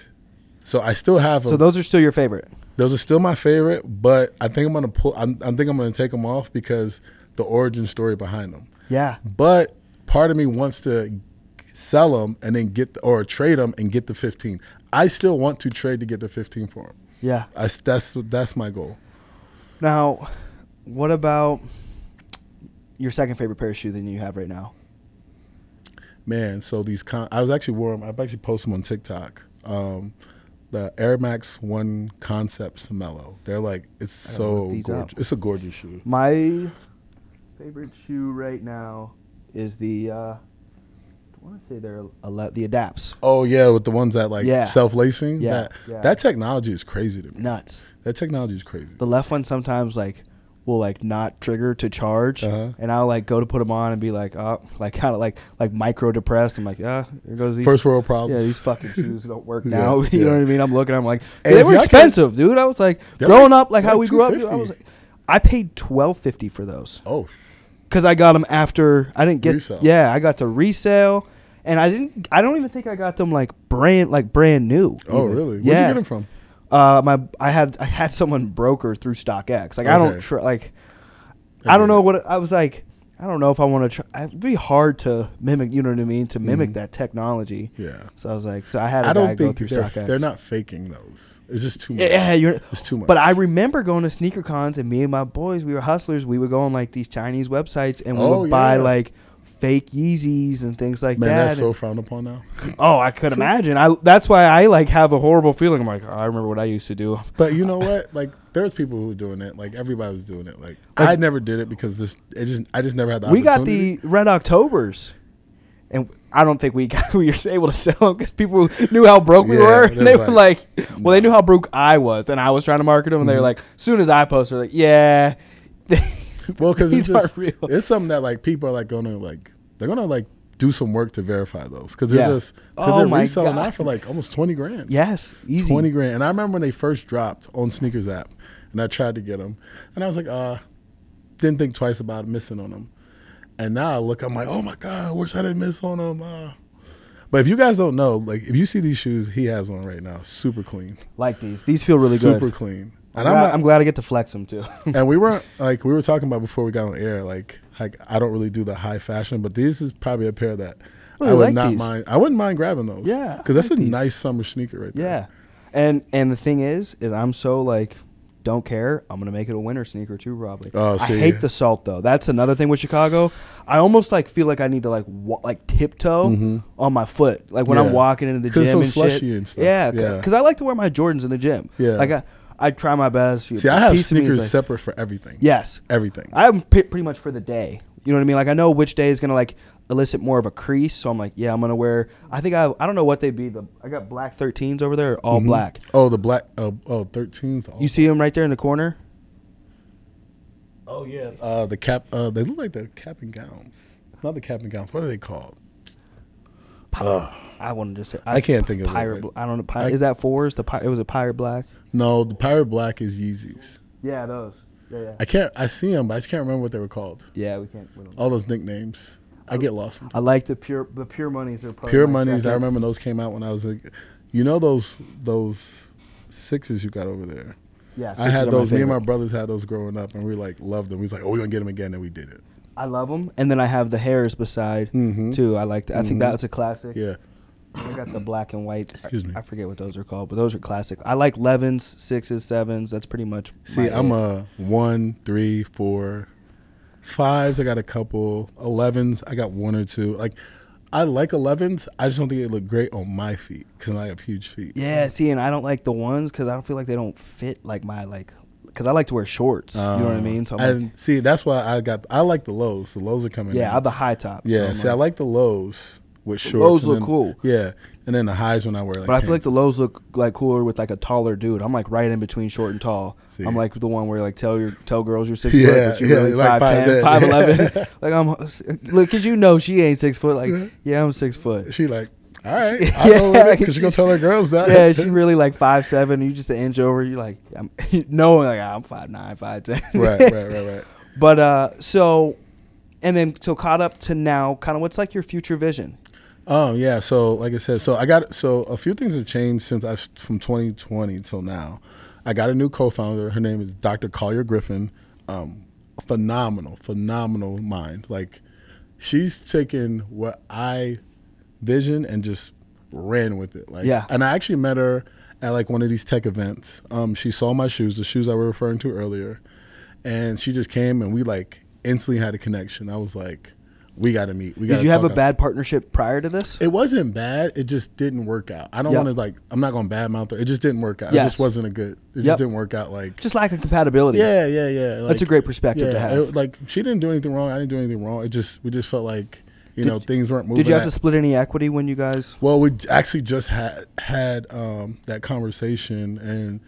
so I still have them. So those are still your favorite? Those are still my favorite, but I think I'm gonna I'm gonna take them off because the origin story behind them. Yeah. But part of me wants to sell them and then or trade them and get the 15. I still want to trade to get the 15 for them. Yeah. That's my goal. Now, what about your second favorite pair of shoes that you have right now? Man, so these I've actually posted them on TikTok. The Air Max 1 Concepts Mellow. They're like, it's so gorgeous. It's a gorgeous shoe. My favorite shoe right now is the I want to say they're the Adapts. Oh yeah, with the ones that like self-lacing. Yeah, that technology is crazy to me. Nuts. That technology is crazy. The left one sometimes like will like not trigger to charge, and I'll like go to put them on and be like, oh, like kind of like micro depressed. I'm like, here goes these first world problems. Yeah, these fucking shoes don't work now. You know what I mean? I'm looking. I'm like, hey, they were expensive, dude. I was like, growing up, like how we grew up. Dude, I was like, I paid $12.50 for those. Oh. Because I got them after I didn't get resale. Yeah, I got the resale, and I don't even think I got them like brand new. Oh really? Where'd you get them from? I had someone broker through StockX. Like I don't I don't know what I was like. I don't know if I want to try. It'd be hard to mimic. You know what I mean? To mimic that technology. Yeah. So I was like, I had a guy go through StockX. They're not faking those. It's just too much. Yeah, it's too much. But I remember going to sneaker cons, and me and my boys, we were hustlers. We would go on like these Chinese websites, and we would buy like fake Yeezys and things like that. Man, that's so frowned upon now. Oh, I could imagine. That's why I like have a horrible feeling. I'm like, I remember what I used to do. But you know what? Like, there's people who were doing it. Like, everybody was doing it. Like I never did it because I just never had the opportunity. We got the Red Octobers, and I don't think we were able to sell them because people knew how broke we were. And they were like, well, they knew how broke I was, and I was trying to market them, and they were like, as soon as I posted, they're like, yeah. Well, because it's something that like people are like they're gonna like do some work to verify those because they're they're reselling out for like almost 20 grand. Yes, easy 20 grand. And I remember when they first dropped on Sneakers app, and I tried to get them, and I was like, didn't think twice about missing on them. And now I look, I'm like, oh my god, I wish I didn't miss on them. But if you guys don't know, like if you see these shoes he has on right now, super clean. Like these feel really good. Super clean. And I'm glad I get to flex them too. And we were talking about before we got on air, like I don't really do the high fashion, but this is probably a pair that I would not mind. I wouldn't mind grabbing those. Yeah, because that's a nice summer sneaker right there. Yeah, and the thing is I'm so like don't care. I'm gonna make it a winter sneaker too, probably. I hate the salt though. That's another thing with Chicago. I almost like feel like I need to like tiptoe on my foot, like when I'm walking into the gym and shit. And stuff. Yeah, because I like to wear my Jordans in the gym. Yeah, like I try my best. See, I have sneakers separate for everything. Yes. Everything. I have pretty much for the day. You know what I mean? Like, I know which day is going to, like, elicit more of a crease. So I'm like, yeah, I'm going to wear – I think I don't know what they'd be. I got black 13s over there, all black. Oh, the black 13s. You see them right there in the corner? Oh, yeah. The cap they look like the cap and gowns. Not the cap and gowns. What are they called? I wanted to say. I can't think of Pirate. it. I don't know. Is that fours? It was a Pirate Black. No, the Pirate Black is Yeezys. Yeah, those. Yeah. I see them, but I just can't remember what they were called. Yeah, we can't. All those nicknames. I get lost. I like the pure monies. Are pure monies. I remember those came out when I was like, those sixes you got over there. Yeah, I had those. Me and my brothers had those growing up, and we like loved them. We was like, oh, we're gonna get them again, and we did it. I love them, and then I have the hairs beside too. I like that. I think that's a classic. Yeah. I got the black and white. Excuse me. I forget what those are called, but those are classic. I like 11s, 6s, 7s. That's pretty much. See, I'm a 1, 3, 4, 5s. I got a couple 11s. I got 1 or 2. Like, I like 11s. I just don't think they look great on my feet because I have huge feet. Yeah. So. See, and I don't like the ones because I don't feel like they don't fit like my because I like to wear shorts. You know what I mean? So see, that's why I like the lows. The lows are coming. Yeah, in. I have the high tops. Yeah. See, I like the lows. With shorts. Lows look cool. Yeah. And then the highs when I wear like But I feel like the lows look like cooler with like a taller dude. I'm like right in between short and tall. See. I'm like the one where like tell girls you're 6 foot, but you're really like 5'10", 5'11". Like I'm look, cause you know she ain't 6 foot. Like yeah, I'm 6 foot. She like, all right, I know it because she gonna tell her girls that. Yeah, she really like 5'7". You just an inch over. You like knowing like I'm 5'9", 5'10". Right. But so caught up to now, kind of what's like your future vision? Yeah. So like I said, so a few things have changed since from 2020 till now. I got a new co-founder. Her name is Dr. Collier Griffin. Phenomenal mind. Like she's taken what I vision and just ran with it. Like, yeah. And I actually met her at like one of these tech events. She saw my shoes, the shoes I was referring to earlier, and she just came and we like instantly had a connection. I was like, we got to meet. Did you have a bad partnership prior to this? It wasn't bad. It just didn't work out. I don't want to like. I'm not going to badmouth her. It just didn't work out. Yes. It just wasn't a good. It just didn't work out. Like just lack of compatibility. Yeah. Like, that's a great perspective to have. Like she didn't do anything wrong. I didn't do anything wrong. We just felt like things weren't moving. Did you have to split any equity when you guys? Well, we actually just had that conversation, and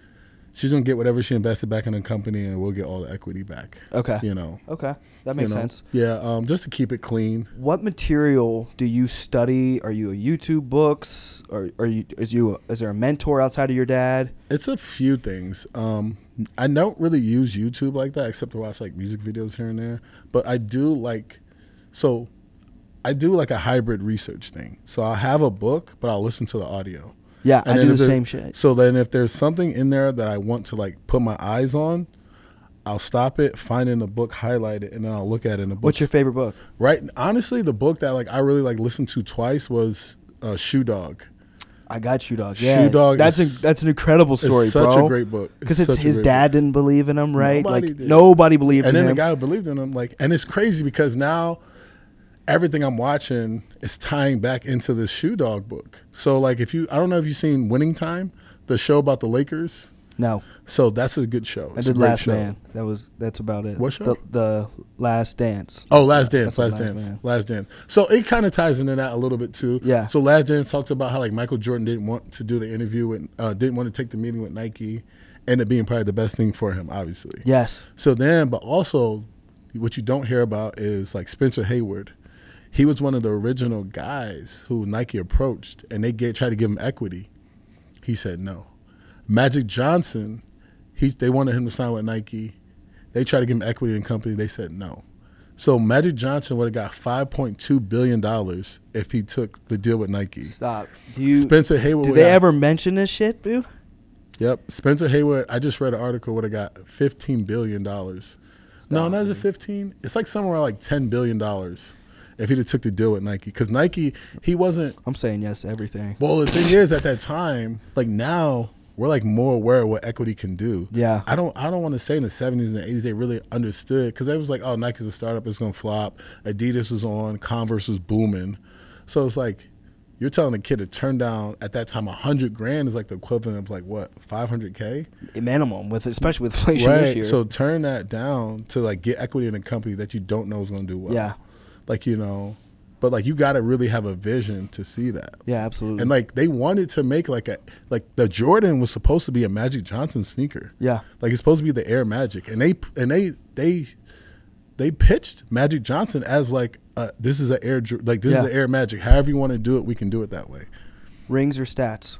she's gonna get whatever she invested back in the company, and we'll get all the equity back. Okay. Okay. That makes sense. Yeah. Just to keep it clean. What material do you study? Are you a YouTube books? Or is there a mentor outside of your dad? It's a few things. I don't really use YouTube like that, except to watch like music videos here and there. But I do like a hybrid research thing. So I'll have a book, but I'll listen to the audio. Yeah, I do the same shit. So then if there's something in there that I want to like put my eyes on, I'll stop it, find it in the book, highlight it, and then I'll look at it in the book. What's your favorite book? Right. Honestly, the book that like I really like listened to twice was Shoe Dog. I got Shoe Dog. Yeah. Shoe Dog. That's an incredible story, it's such a great book. Because his dad didn't believe in him, right? Nobody believed in him. And then the guy who believed in him, like, and it's crazy because now everything I'm watching is tying back into the Shoe Dog book. So like I don't know if you've seen Winning Time, the show about the Lakers. No. So that's a good show. I did Last Man. That's about it. What show? The Last Dance. Oh, Last Dance. So it kind of ties into that a little bit too. Yeah. So Last Dance talked about how like Michael Jordan didn't want to do the interview and didn't want to take the meeting with Nike, ended up being probably the best thing for him, obviously. Yes. So then, but also what you don't hear about is like Spencer Hayward. He was one of the original guys who Nike approached, and they tried to give him equity. He said no. Magic Johnson, they wanted him to sign with Nike. They tried to give him equity in the company. They said no. So Magic Johnson would have got $5.2 billion if he took the deal with Nike. Stop. Spencer Hayward. Did they ever mention this shit, dude? Yep. Spencer Hayward, I just read an article, would have got $15 billion. No, not as a 15. It's like somewhere around like $10 billion if he'd have took the deal with Nike. Because Nike, he wasn't. I'm saying yes to everything. Well, the thing is, at that time, like now, we're like more aware of what equity can do. Yeah. I don't want to say in the 70s and the 80s they really understood, because they was like, oh, Nike's a startup, it's going to flop. Adidas was on, Converse was booming. So it's like, you're telling a kid to turn down, at that time, $100,000 is like the equivalent of like what, $500K? Minimum, especially with inflation this year. So turn that down to like get equity in a company that you don't know is going to do well. Yeah. Like, but like you got to really have a vision to see that. Yeah, absolutely. And like they wanted to make like the Jordan was supposed to be a Magic Johnson sneaker. Yeah. Like it's supposed to be the Air Magic, and they they pitched Magic Johnson as like this is an Air this is the Air Magic. However you want to do it, we can do it that way. Rings or stats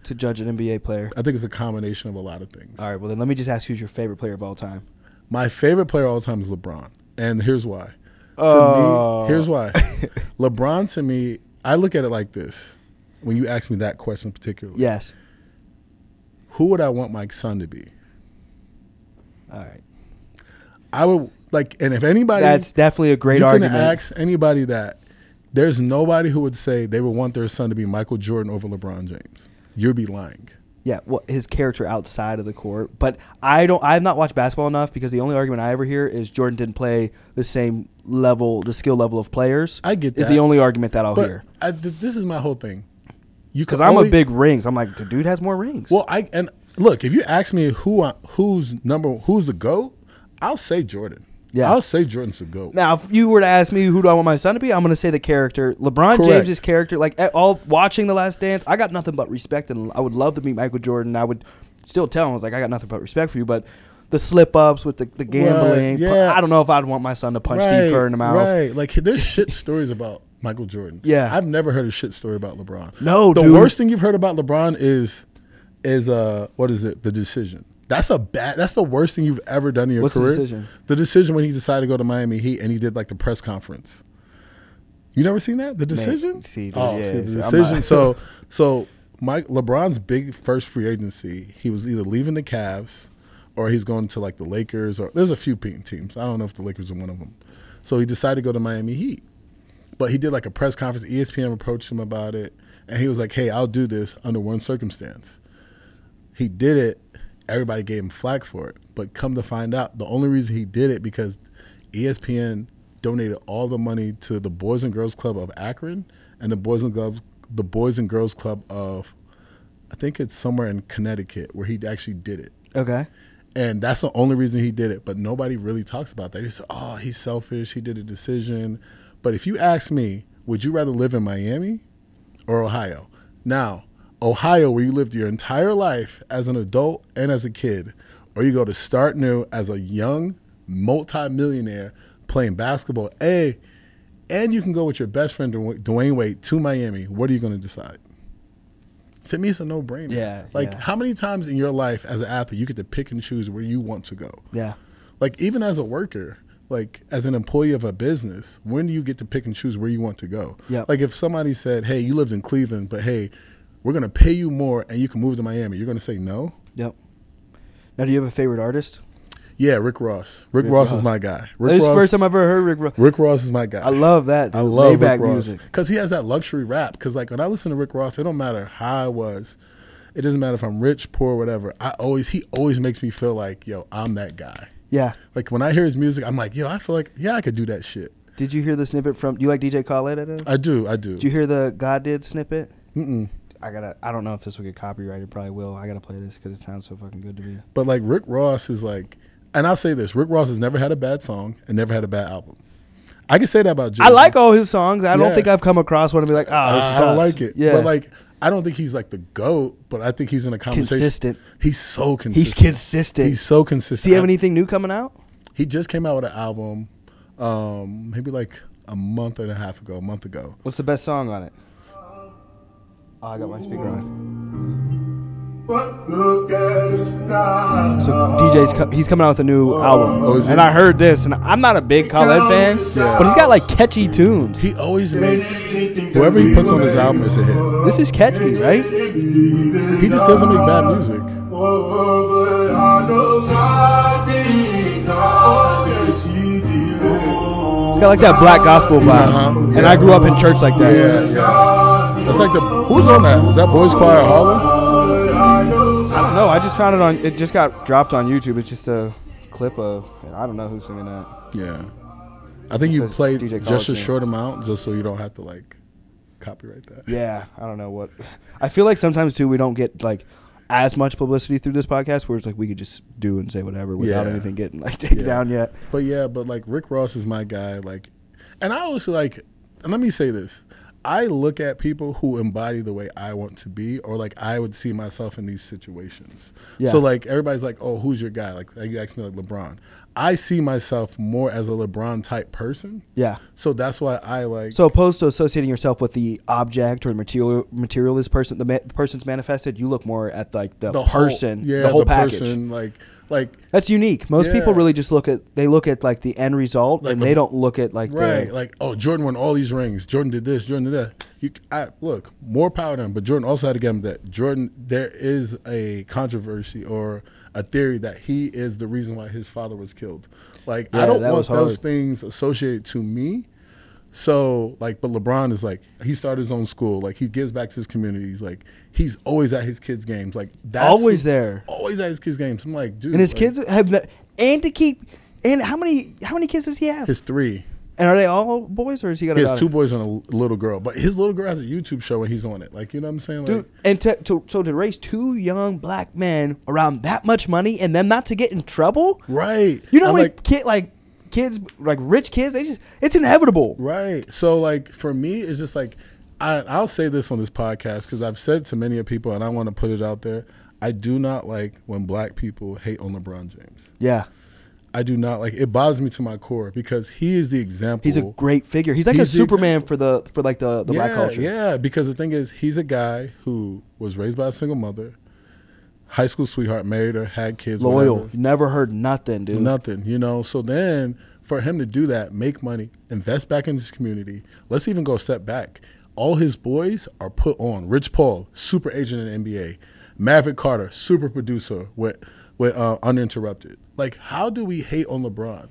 to judge an NBA player? I think it's a combination of a lot of things. All right, well then let me just ask who's your favorite player of all time. My favorite player of all time is LeBron, and here's why. To me, here's why. LeBron, to me, I look at it like this. When you ask me that question particularly. Yes. Who would I want my son to be? All right. I would like, and if anybody, that's definitely a great argument. You can ask anybody that. There's nobody who would say they would want their son to be Michael Jordan over LeBron James. You'd be lying. Yeah, well, his character outside of the court. But I've not watched basketball enough because the only argument I ever hear is Jordan didn't play the same level, the skill level of players. I get that. Is the only argument that I'll hear. This is my whole thing. Because I'm a big rings. I'm like, the dude has more rings. Well, look, if you ask me who's the GOAT, I'll say Jordan. Yeah, I'll say Jordan's the GOAT. Now, if you were to ask me who do I want my son to be, I'm going to say the character. LeBron James's character, like all watching The Last Dance, I got nothing but respect, and I would love to meet Michael Jordan. I would still tell him, I was like, I got nothing but respect for you, but the slip-ups with the gambling, I don't know if I'd want my son to punch Steve Kerr in the mouth. Right, like there's shit stories about Michael Jordan. Yeah. I've never heard a shit story about LeBron. No, the worst thing you've heard about LeBron is what is it? The decision. That's the worst thing you've ever done in your career. What's the decision? The decision when he decided to go to Miami Heat and he did like the press conference. You never seen that? The decision? The decision. So LeBron's big first free agency, he was either leaving the Cavs or he's going to like the Lakers, or there's a few teams. I don't know if the Lakers are one of them. So he decided to go to Miami Heat. But he did like a press conference. ESPN approached him about it, and he was like, hey, I'll do this under one circumstance. He did it. Everybody gave him flack for it. But come to find out, the only reason he did it because ESPN donated all the money to the Boys and Girls Club of Akron and the Boys and Girls Club of, I think it's somewhere in Connecticut, where he actually did it. Okay. And that's the only reason he did it. But nobody really talks about that. He said, oh, he's selfish. He did a decision. But if you ask me, would you rather live in Miami or Ohio? Now, Ohio, where you lived your entire life as an adult and as a kid, or you go to start new as a young multi-millionaire playing basketball, and you can go with your best friend, Dwayne Wade, to Miami, what are you going to decide? To me, it's a no-brainer. Yeah. How many times in your life as an athlete you get to pick and choose where you want to go? Yeah. Like, even as a worker, like, as an employee of a business, when do you get to pick and choose where you want to go? Yep. Like, if somebody said, hey, you lived in Cleveland, but hey, we're going to pay you more and you can move to Miami, you're going to say no? Yep. Now, do you have a favorite artist? Yeah, Rick Ross. Rick Ross is my guy. This is the first time I've ever heard Rick Ross. Rick Ross is my guy. I love that. I love Maybach Rick Ross. music. Because he has that luxury rap. Because like when I listen to Rick Ross, it don't matter how I was. It doesn't matter if I'm rich, poor, whatever. He always makes me feel like, yo, I'm that guy. Yeah. Like when I hear his music, I'm like, yo, I feel like, yeah, I could do that shit. Did you hear the snippet from, do you like DJ Khaled? I do. Did you hear the God Did snippet? Mm-mm. I don't know if this will get copyrighted. Probably will. I gotta play this because it sounds so fucking good to me. But like Rick Ross is like, and I'll say this: Rick Ross has never had a bad song and never had a bad album. I can say that about Jay-Z. I like all his songs. I don't think I've come across one and be like, oh, this I don't like it. Yeah. But like, I don't think he's like the GOAT, but I think he's in a conversation. Consistent. He's so consistent. He's consistent. He's so consistent. Does he have anything new coming out? He just came out with an album, maybe like a month and a half ago, a month ago. What's the best song on it? Oh, I got my speaker on. So he's coming out with a new album, and I heard this, and I'm not a big Khaled fan, but he's got like catchy tunes. He always makes whoever he puts on his album is a hit. This is catchy, right? He just doesn't make bad music. It's got like that black gospel vibe, and I grew up in church like that. Yeah. That's like who's on that? Is that Boys Choir Harlem? I don't know. I just found it on. It just got dropped on YouTube. It's just a clip of. I don't know who's singing that. Yeah, I think you played just a short amount, just so you don't have to like copyright that. Yeah, I don't know what. I feel like sometimes too we don't get like as much publicity through this podcast, where it's like we could just do and say whatever without anything getting like taken down yet. But like Rick Ross is my guy. Like, and I also like. And let me say this. I look at people who embody the way I want to be, or like I would see myself in these situations. Yeah. So like everybody's like, oh, who's your guy? Like you asked me like LeBron. I see myself more as a LeBron type person. Yeah. So that's why I like. So opposed to associating yourself with the object or materialist person, the person's manifested, you look more at like the person, the whole package. Person, like that's unique. Most people really just look at like the end result, like and they don't look at like like, oh, Jordan won all these rings. Jordan did this. Jordan did that. Look, more power to him. But Jordan also had to get him that. Jordan, there is a controversy or a theory that he is the reason why his father was killed. Like, I don't want those things associated to me. So, like, but LeBron is like, he started his own school. Like, he gives back to his communities. Like, he's always at his kids' games. Like, that's always there. Always at his kids' games. I'm like, dude. And his kids have, and how many kids does he have? His 3. And are they all boys, or has he got a daughter? He has 2 boys and a little girl. But his little girl has a YouTube show and he's on it. Like, you know what I'm saying? Like, dude, and to raise 2 young black men around that much money and them not to get in trouble? Right. You know how many kids, like rich kids, it's inevitable. Right. So, like, for me, it's just like, I'll say this on this podcast because I've said it to many people and I want to put it out there. I do not like when black people hate on LeBron James. Yeah. I do not like it. Bothers me to my core because he is the example. He's a great figure. He's like a Superman for the black culture. Yeah, because the thing is, he's a guy who was raised by a single mother, high school sweetheart, married her, had kids, loyal. Whatever. You never heard nothing, dude. Nothing, you know. So then, for him to do that, make money, invest back in his community. Let's even go a step back. All his boys are put on. Rich Paul, super agent in the NBA. Maverick Carter, super producer with Uninterrupted. Like, how do we hate on LeBron?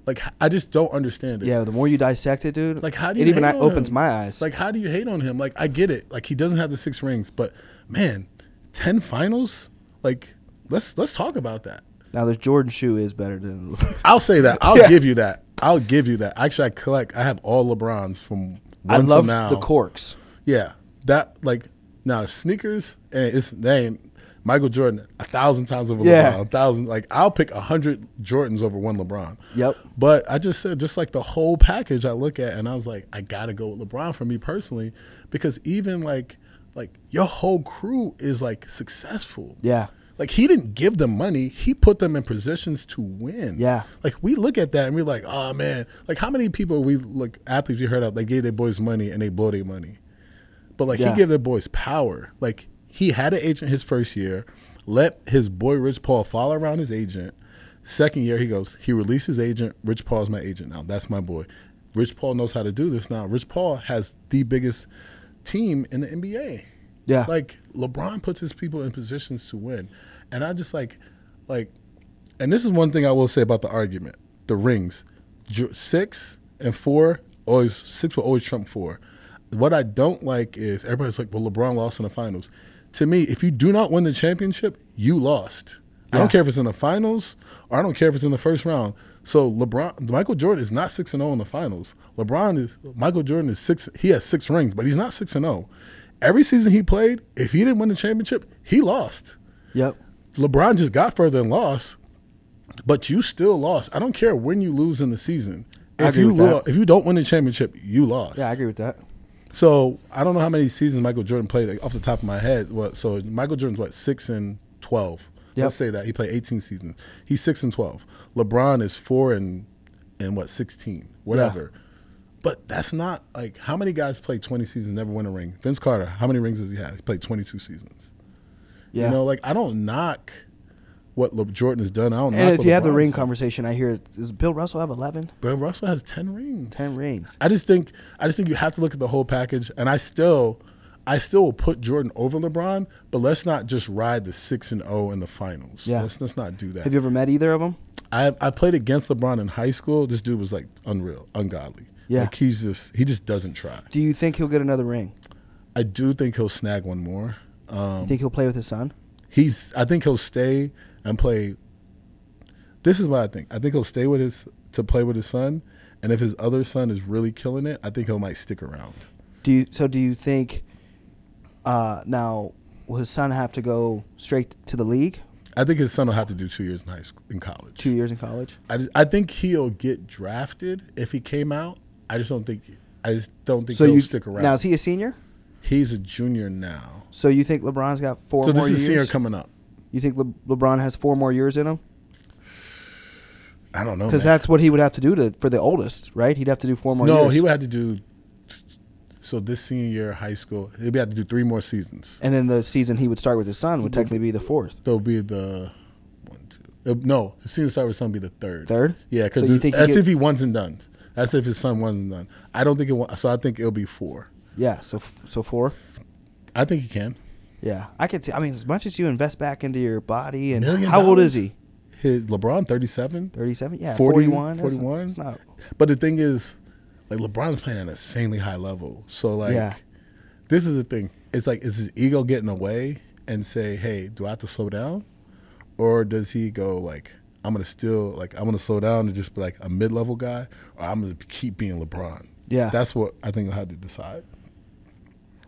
Like, I just don't understand it. Yeah, the more you dissect it, dude, like, how do you it even hate on opens him? my eyes. Like, how do you hate on him? Like, I get it. Like, he doesn't have the 6 rings, but man, 10 finals. Like, let's talk about that. Now, the Jordan shoe is better than LeBron. I'll say that. I'll give you that. I'll give you that. Actually, I have all LeBrons from one to now. I love the corks. Yeah, that like now sneakers and they ain't Michael Jordan 1,000 times over LeBron. 1,000. Like, I'll pick 100 Jordans over one LeBron. Yep. But I just said, just like the whole package, I look at and I was like, I gotta go with LeBron for me personally, because even like your whole crew is like successful. Yeah. Like, he didn't give them money. He put them in positions to win. Yeah. Like, we look at that and we're like, oh, man. Like, how many people athletes you heard of, they gave their boys money and they blow their money. But, like, he gave their boys power. Like, he had an agent his first year, let his boy Rich Paul follow around his agent. Second year, he released his agent. Rich Paul's my agent now. That's my boy. Rich Paul knows how to do this now. Rich Paul has the biggest team in the NBA. Yeah. Like, LeBron puts his people in positions to win. And I just like, and this is one thing I will say about the argument, the rings. 6 and 4, always 6 will always trump 4. What I don't like is everybody's like, well, LeBron lost in the finals. To me, if you do not win the championship, you lost. I don't care if it's in the finals or I don't care if it's in the first round. So Michael Jordan is not 6-0 in the finals. Michael Jordan is 6. He has 6 rings, but he's not 6-0. Every season he played, if he didn't win the championship, he lost. Yep. LeBron just got further and lost, but you still lost. I don't care when you lose in the season. If you don't win the championship, you lost. Yeah, I agree with that. So I don't know how many seasons Michael Jordan played, like, off the top of my head. So Michael Jordan's 6 and 12. Yep. Let's say that he played 18 seasons. He's 6 and 12. LeBron is 4 and 16, whatever. Yeah. But that's not like, how many guys play 20 seasons never win a ring? Vince Carter, how many rings does he have? He played 22 seasons. Yeah. You know, like, I don't knock what Jordan has done. I don't. And if you have the ring conversation, I hear, does Bill Russell have 11? Bill Russell has 10 rings. 10 rings. I just think you have to look at the whole package. And I still will put Jordan over LeBron, but let's not just ride the 6-0 in the finals. Yeah. Let's not do that. Have you ever met either of them? I played against LeBron in high school. This dude was like unreal, ungodly. Yeah. Like, he just doesn't try. Do you think he'll get another ring? I do think he'll snag one more. You think he'll play with his son? I think he'll stay and play. This is what I think. I think he'll stay to play with his son, and if his other son is really killing it, I think he might stick around. Do you think now will his son have to go straight to the league? I think his son will have to do 2 years in college. 2 years in college? I think he'll get drafted if he came out. I just don't think he'll stick around. Now, is he a senior? He's a junior now. So you think LeBron's got 4 more years? So this is senior coming up. You think LeBron has 4 more years in him? I don't know, because that's what he would have to do for the oldest, right? He'd have to do 4 more years. No, he would have to do. So this senior year of high school, he'd have to do 3 more seasons. And then the season he would start with his son would technically be the 4th. So it'll be the 1, 2. No, his season start with son would be the 3rd. 3rd? Yeah, because that's if he one's and done. That's if his son one's and done. I don't think it. So I think it'll be 4. Yeah. So 4. I think he can. Yeah, I could see. I mean, as much as you invest back into your body, and $1 million? how old is he? His LeBron 37. 37. Yeah, 41. 41. It's not. But the thing is, like LeBron's playing at an insanely high level. So like, Yeah. This is the thing. It's like, is his ego getting away and say, hey, do I have to slow down, or does he go like, I'm gonna slow down and just be like a mid-level guy, or I'm gonna keep being LeBron? Yeah, that's what I think he'll have to decide.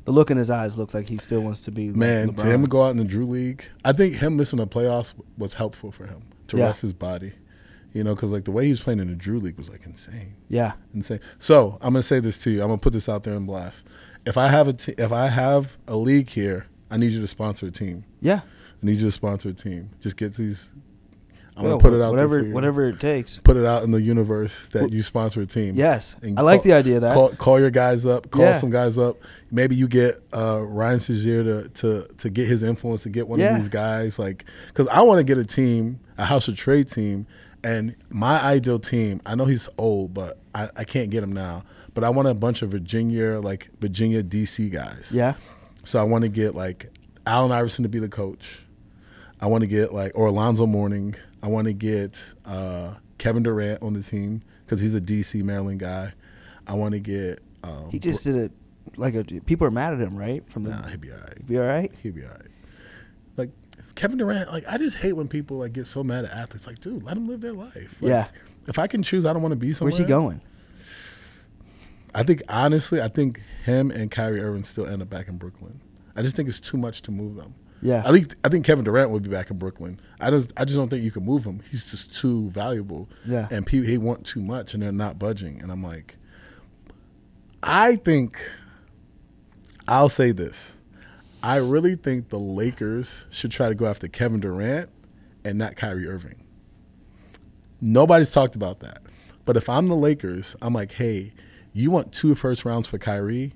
The look in his eyes looks like he still wants to be Man, LeBron. To him to go out in the Drew League, I think him missing the playoffs was helpful for him to rest his body. You know, because like the way he was playing in the Drew League was like insane. Yeah, insane. So I'm gonna say this to you. I'm gonna put this out there in blast. If I have a league here, I need you to sponsor a team. Yeah, I need you to sponsor a team. Just get these. I'm gonna put it out whatever it takes. Put it out in the universe that you sponsor a team. Yes, I like the idea of that. Call your guys up. Call some guys up. Maybe you get Ryan Sezier to get his influence to get one of these guys. Like, because I want to get a team, a House of Trade team, and my ideal team. I know he's old, but I can't get him now. But I want a bunch of Virginia DC guys. Yeah. So I want to get like Allen Iverson to be the coach. I want to get like Alonzo Mourning. I want to get Kevin Durant on the team because he's a DC Maryland guy. I want to get. He just did it people are mad at him, right? Nah, he'll be all right. He'll be all right. He'll be all right. Like Kevin Durant, like I just hate when people like get so mad at athletes. Like, dude, let them live their life. Like, if I can choose, I don't want to be somewhere. Where's he going? I think honestly, him and Kyrie Irving still end up back in Brooklyn. I just think it's too much to move them. Yeah, I think Kevin Durant would be back in Brooklyn. I just don't think you can move him. He's just too valuable. Yeah, and he want too much, and they're not budging. And I'm like, I think I'll say this: I really think the Lakers should try to go after Kevin Durant and not Kyrie Irving. Nobody's talked about that, but if I'm the Lakers, I'm like, hey, you want 2 first rounds for Kyrie?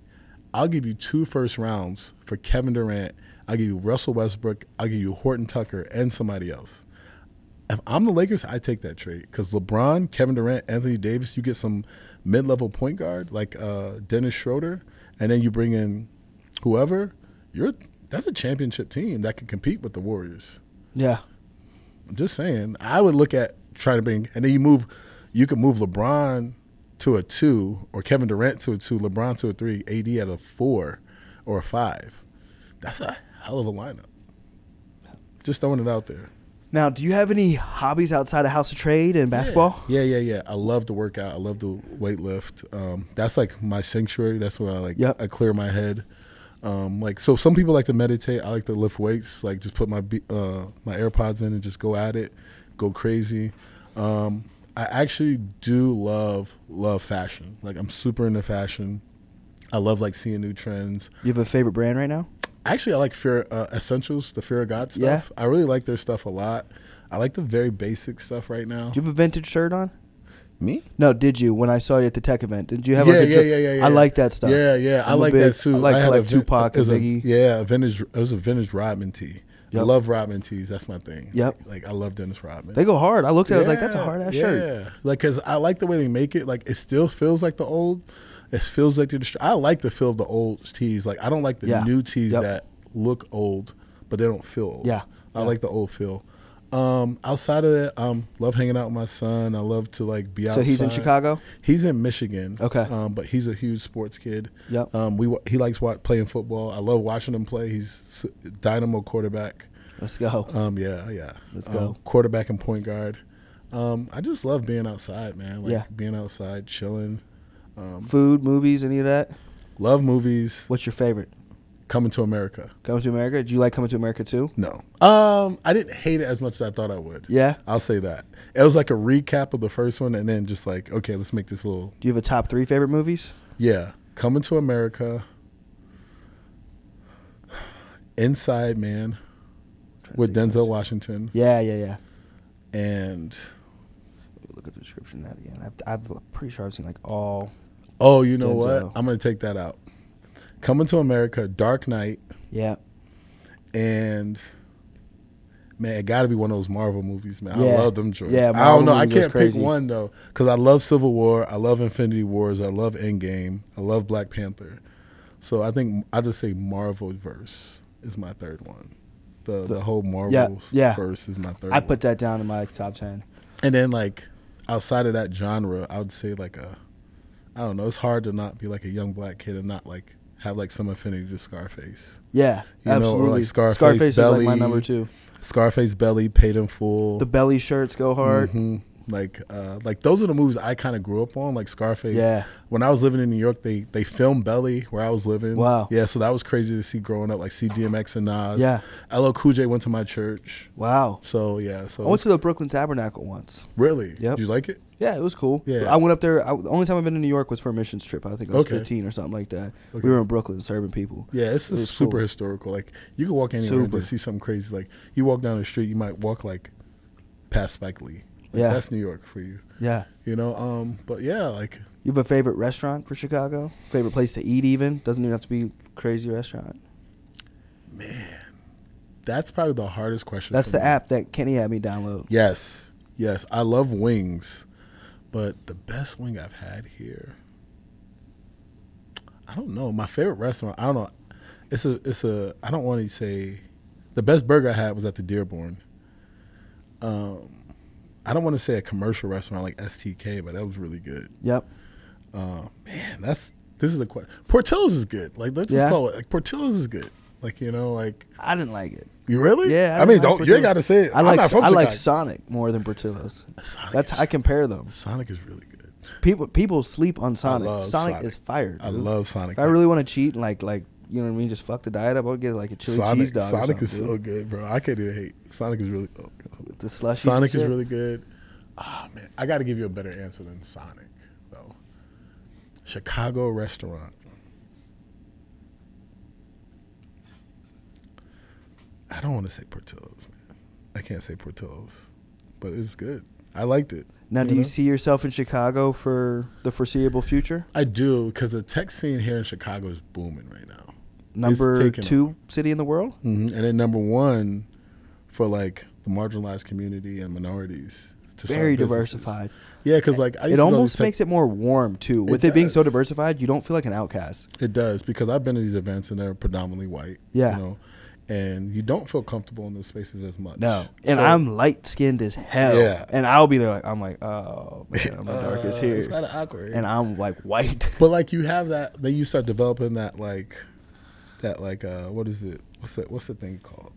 I'll give you 2 first rounds for Kevin Durant. I'll give you Russell Westbrook. I'll give you Horton Tucker and somebody else. If I'm the Lakers, I take that trade because LeBron, Kevin Durant, Anthony Davis, you get some mid-level point guard like Dennis Schroeder, and then you bring in whoever. That's a championship team that can compete with the Warriors. Yeah. I'm just saying. I would look at trying to bring – and then you can move LeBron to a 2 or Kevin Durant to a 2, LeBron to a 3, AD at a 4 or a 5. That's a hell of a lineup. Just throwing it out there. Now, do you have any hobbies outside of House of Trade and basketball? Yeah. I love to work out. I love to weight lift. That's like my sanctuary. That's where I clear my head. So some people like to meditate. I like to lift weights. Like just put my AirPods in and just go at it, go crazy. I actually do love fashion. Like I'm super into fashion. I love like seeing new trends. You have a favorite brand right now? Actually, I like Essentials, the Fear of God stuff. Yeah. I really like their stuff a lot. I like the very basic stuff right now. Do you have a vintage shirt on? Me? No, did you? When I saw you at the tech event, did you have yeah. I like that stuff. Yeah. I like that too. I like Tupac and Biggie. It was a vintage Rodman tee. Yep. I love Rodman tees. That's my thing. Yep. Like I love Dennis Rodman. They go hard. I looked at it. I was like, that's a hard ass shirt. Yeah. Like, cause I like the way they make it. Like it still feels like the old. It feels like I like the feel of the old tees. Like I don't like the new tees that look old, but they don't feel old. Yeah. I like the old feel. Outside of that, love hanging out with my son. I love to like be outside. So he's in Chicago? He's in Michigan. Okay. But he's a huge sports kid. Yep. He likes playing football. I love watching him play. He's dynamo quarterback. Let's go. Yeah. Let's go. Quarterback and point guard. I just love being outside, man. Like being outside, chilling. Food, movies, any of that? Love movies. What's your favorite? Coming to America. Coming to America? Did you like Coming to America too? No. I didn't hate it as much as I thought I would. Yeah? I'll say that. It was like a recap of the first one and then just like, okay, let's make this little. Do you have a top 3 favorite movies? Yeah. Coming to America. Inside Man with Denzel Washington. Yeah. And look at the description of that again. I'm pretty sure I've seen like all. Oh, you know Denzel. what? I'm gonna take that out. Coming to America, Dark Knight. Yeah. And man, it got to be one of those Marvel movies, man. Yeah. I love them joints. Yeah, I don't Marvel know. I movie goes can't pick crazy. one though, because I love Civil War, I love Infinity Wars, I love Endgame, I love Black Panther. So I think I just say Marvel verse is my third one. The whole Marvel verse is my third. I one. put that down in my top 10. And then like outside of that genre, I would say like I don't know. It's hard to not be like a young black kid and not like have like some affinity to Scarface. Yeah, You absolutely. know, or like Scarface Scarface Belly, is like my number 2. Scarface Belly, Paid in Full. The belly shirts go hard. Mm-hmm. Like those are the movies I kind of grew up on, like Scarface. Yeah. When I was living in New York, they filmed Belly where I was living. Wow. Yeah, so that was crazy to see growing up, like see DMX and Nas. Yeah. LL Cool J went to my church. Wow. So yeah. So I went to the Brooklyn Tabernacle once. really? Yep. Did you like it? Yeah, it was cool. Yeah. I went up there. The only time I've been to New York was for a missions trip. I think I was Okay. 15 or something like that. Okay. We were in Brooklyn serving people. Yeah, it's It was super cool. historical. Like you can walk anywhere and Super. just see something crazy. Like you walk down the street, you might walk like past Spike Lee. Like, Yeah. that's New York for you. Yeah. You know, but yeah, like You have a favorite restaurant for Chicago? Favorite place to eat even? Doesn't even have to be a crazy restaurant. man, that's probably the hardest question. That's for the me. app that Kenny had me download. Yes, I love wings, but the best wing I've had here, I don't know. My favorite restaurant, I don't know. It's a. I don't want to say, the best burger I had was at the Dearborn. I don't want to say a commercial restaurant like STK, but that was really good. Yep. Man, this is the question. Portillo's is good. Like let's just Yeah. call it. Like Portillo's is good. Like like I didn't like it. you really? Yeah. I mean, didn't like don't you Portillo's. ain't got to say it. I I'm like not from I like Chicago. Sonic more than Portillo's. Sonic is- I compare them. Sonic is really good. People sleep on Sonic. love Sonic Sonic. is fire. I dude. sonic. Sonic. If I really want to cheat and like you know what I mean, just fuck the diet up, I'll get like a chili cheese dog. Sonic or is something, so dude. good, bro. I can't even hate. Sonic is really. Oh, With the slushies. Sonic and is shit. really good. Oh man, I got to give you a better answer than Sonic, though. Chicago restaurant. I don't want to say Portillo's, man. I can't say Portillo's, but it's good. I liked it. Now, do you know? see yourself in Chicago for the foreseeable future? I do, because the tech scene here in Chicago is booming right now. Number taking 2 city in the world? And then number 1 for like the marginalized community and minorities. To start Very businesses. diversified. Yeah, because like I used It to go to almost these tech- makes it more warm too. With It it being so does. diversified, you don't feel like an outcast. It does, because I've been to these events and they're predominantly white. Yeah. You know, and you don't feel comfortable in those spaces as much. No, and So- I'm light skinned as hell. Yeah. and I'll be there like I'm like, oh man, I'm the darkest here, It's kind of awkward. and I'm like white. But like you have that, then you start developing that what is it? What's the thing called?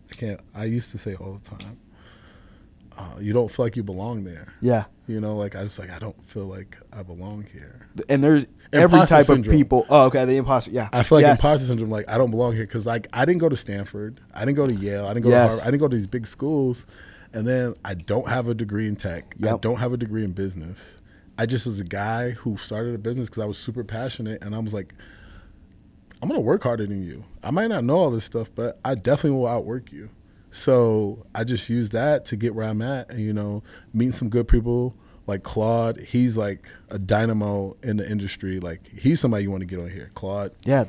I used to say all the time. You don't feel like you belong there. Yeah, You know, like I don't feel like I belong here. and there's every Imposter type syndrome. of people. Oh, okay, the imposter. Yeah, I feel like Yes. imposter syndrome. Like I don't belong here because like I didn't go to Stanford, I didn't go to Yale, I didn't go to Yes. Harvard, I didn't go to these big schools, and then I don't have a degree in tech. I Yep. don't have a degree in business. I just was a guy who started a business because I was super passionate, and I was like, I'm gonna work harder than you. I might not know all this stuff, but I definitely will outwork you. So I just used that to get where I'm at, and meeting some good people. Like Claude, he's like a dynamo in the industry. Like he's somebody you want to get on here. Claude. Yeah,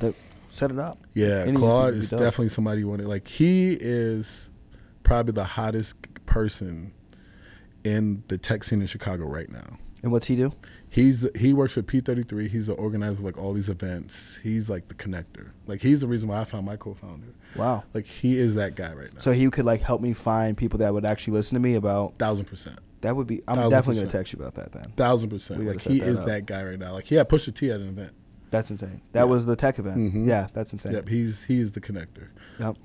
set it up. Yeah, Any of these Claude people is be dope. definitely somebody you want to like. He is probably the hottest person in the tech scene in Chicago right now. And what's he do? He works for P33. He's the organizer of like all these events. He's like the connector. Like he's the reason why I found my co-founder. Wow. Like he is that guy right now. So he could like help me find people that would actually listen to me about. 1000%. That would be. I'm 1000%. definitely gonna text you about that then. 1000%. We gotta Like set he that is up. that guy right now. Like he had Pusha T at an event. That's insane. That Yeah. was the tech event. Mhm. Yeah, that's insane. Yep. He's the connector. Yep.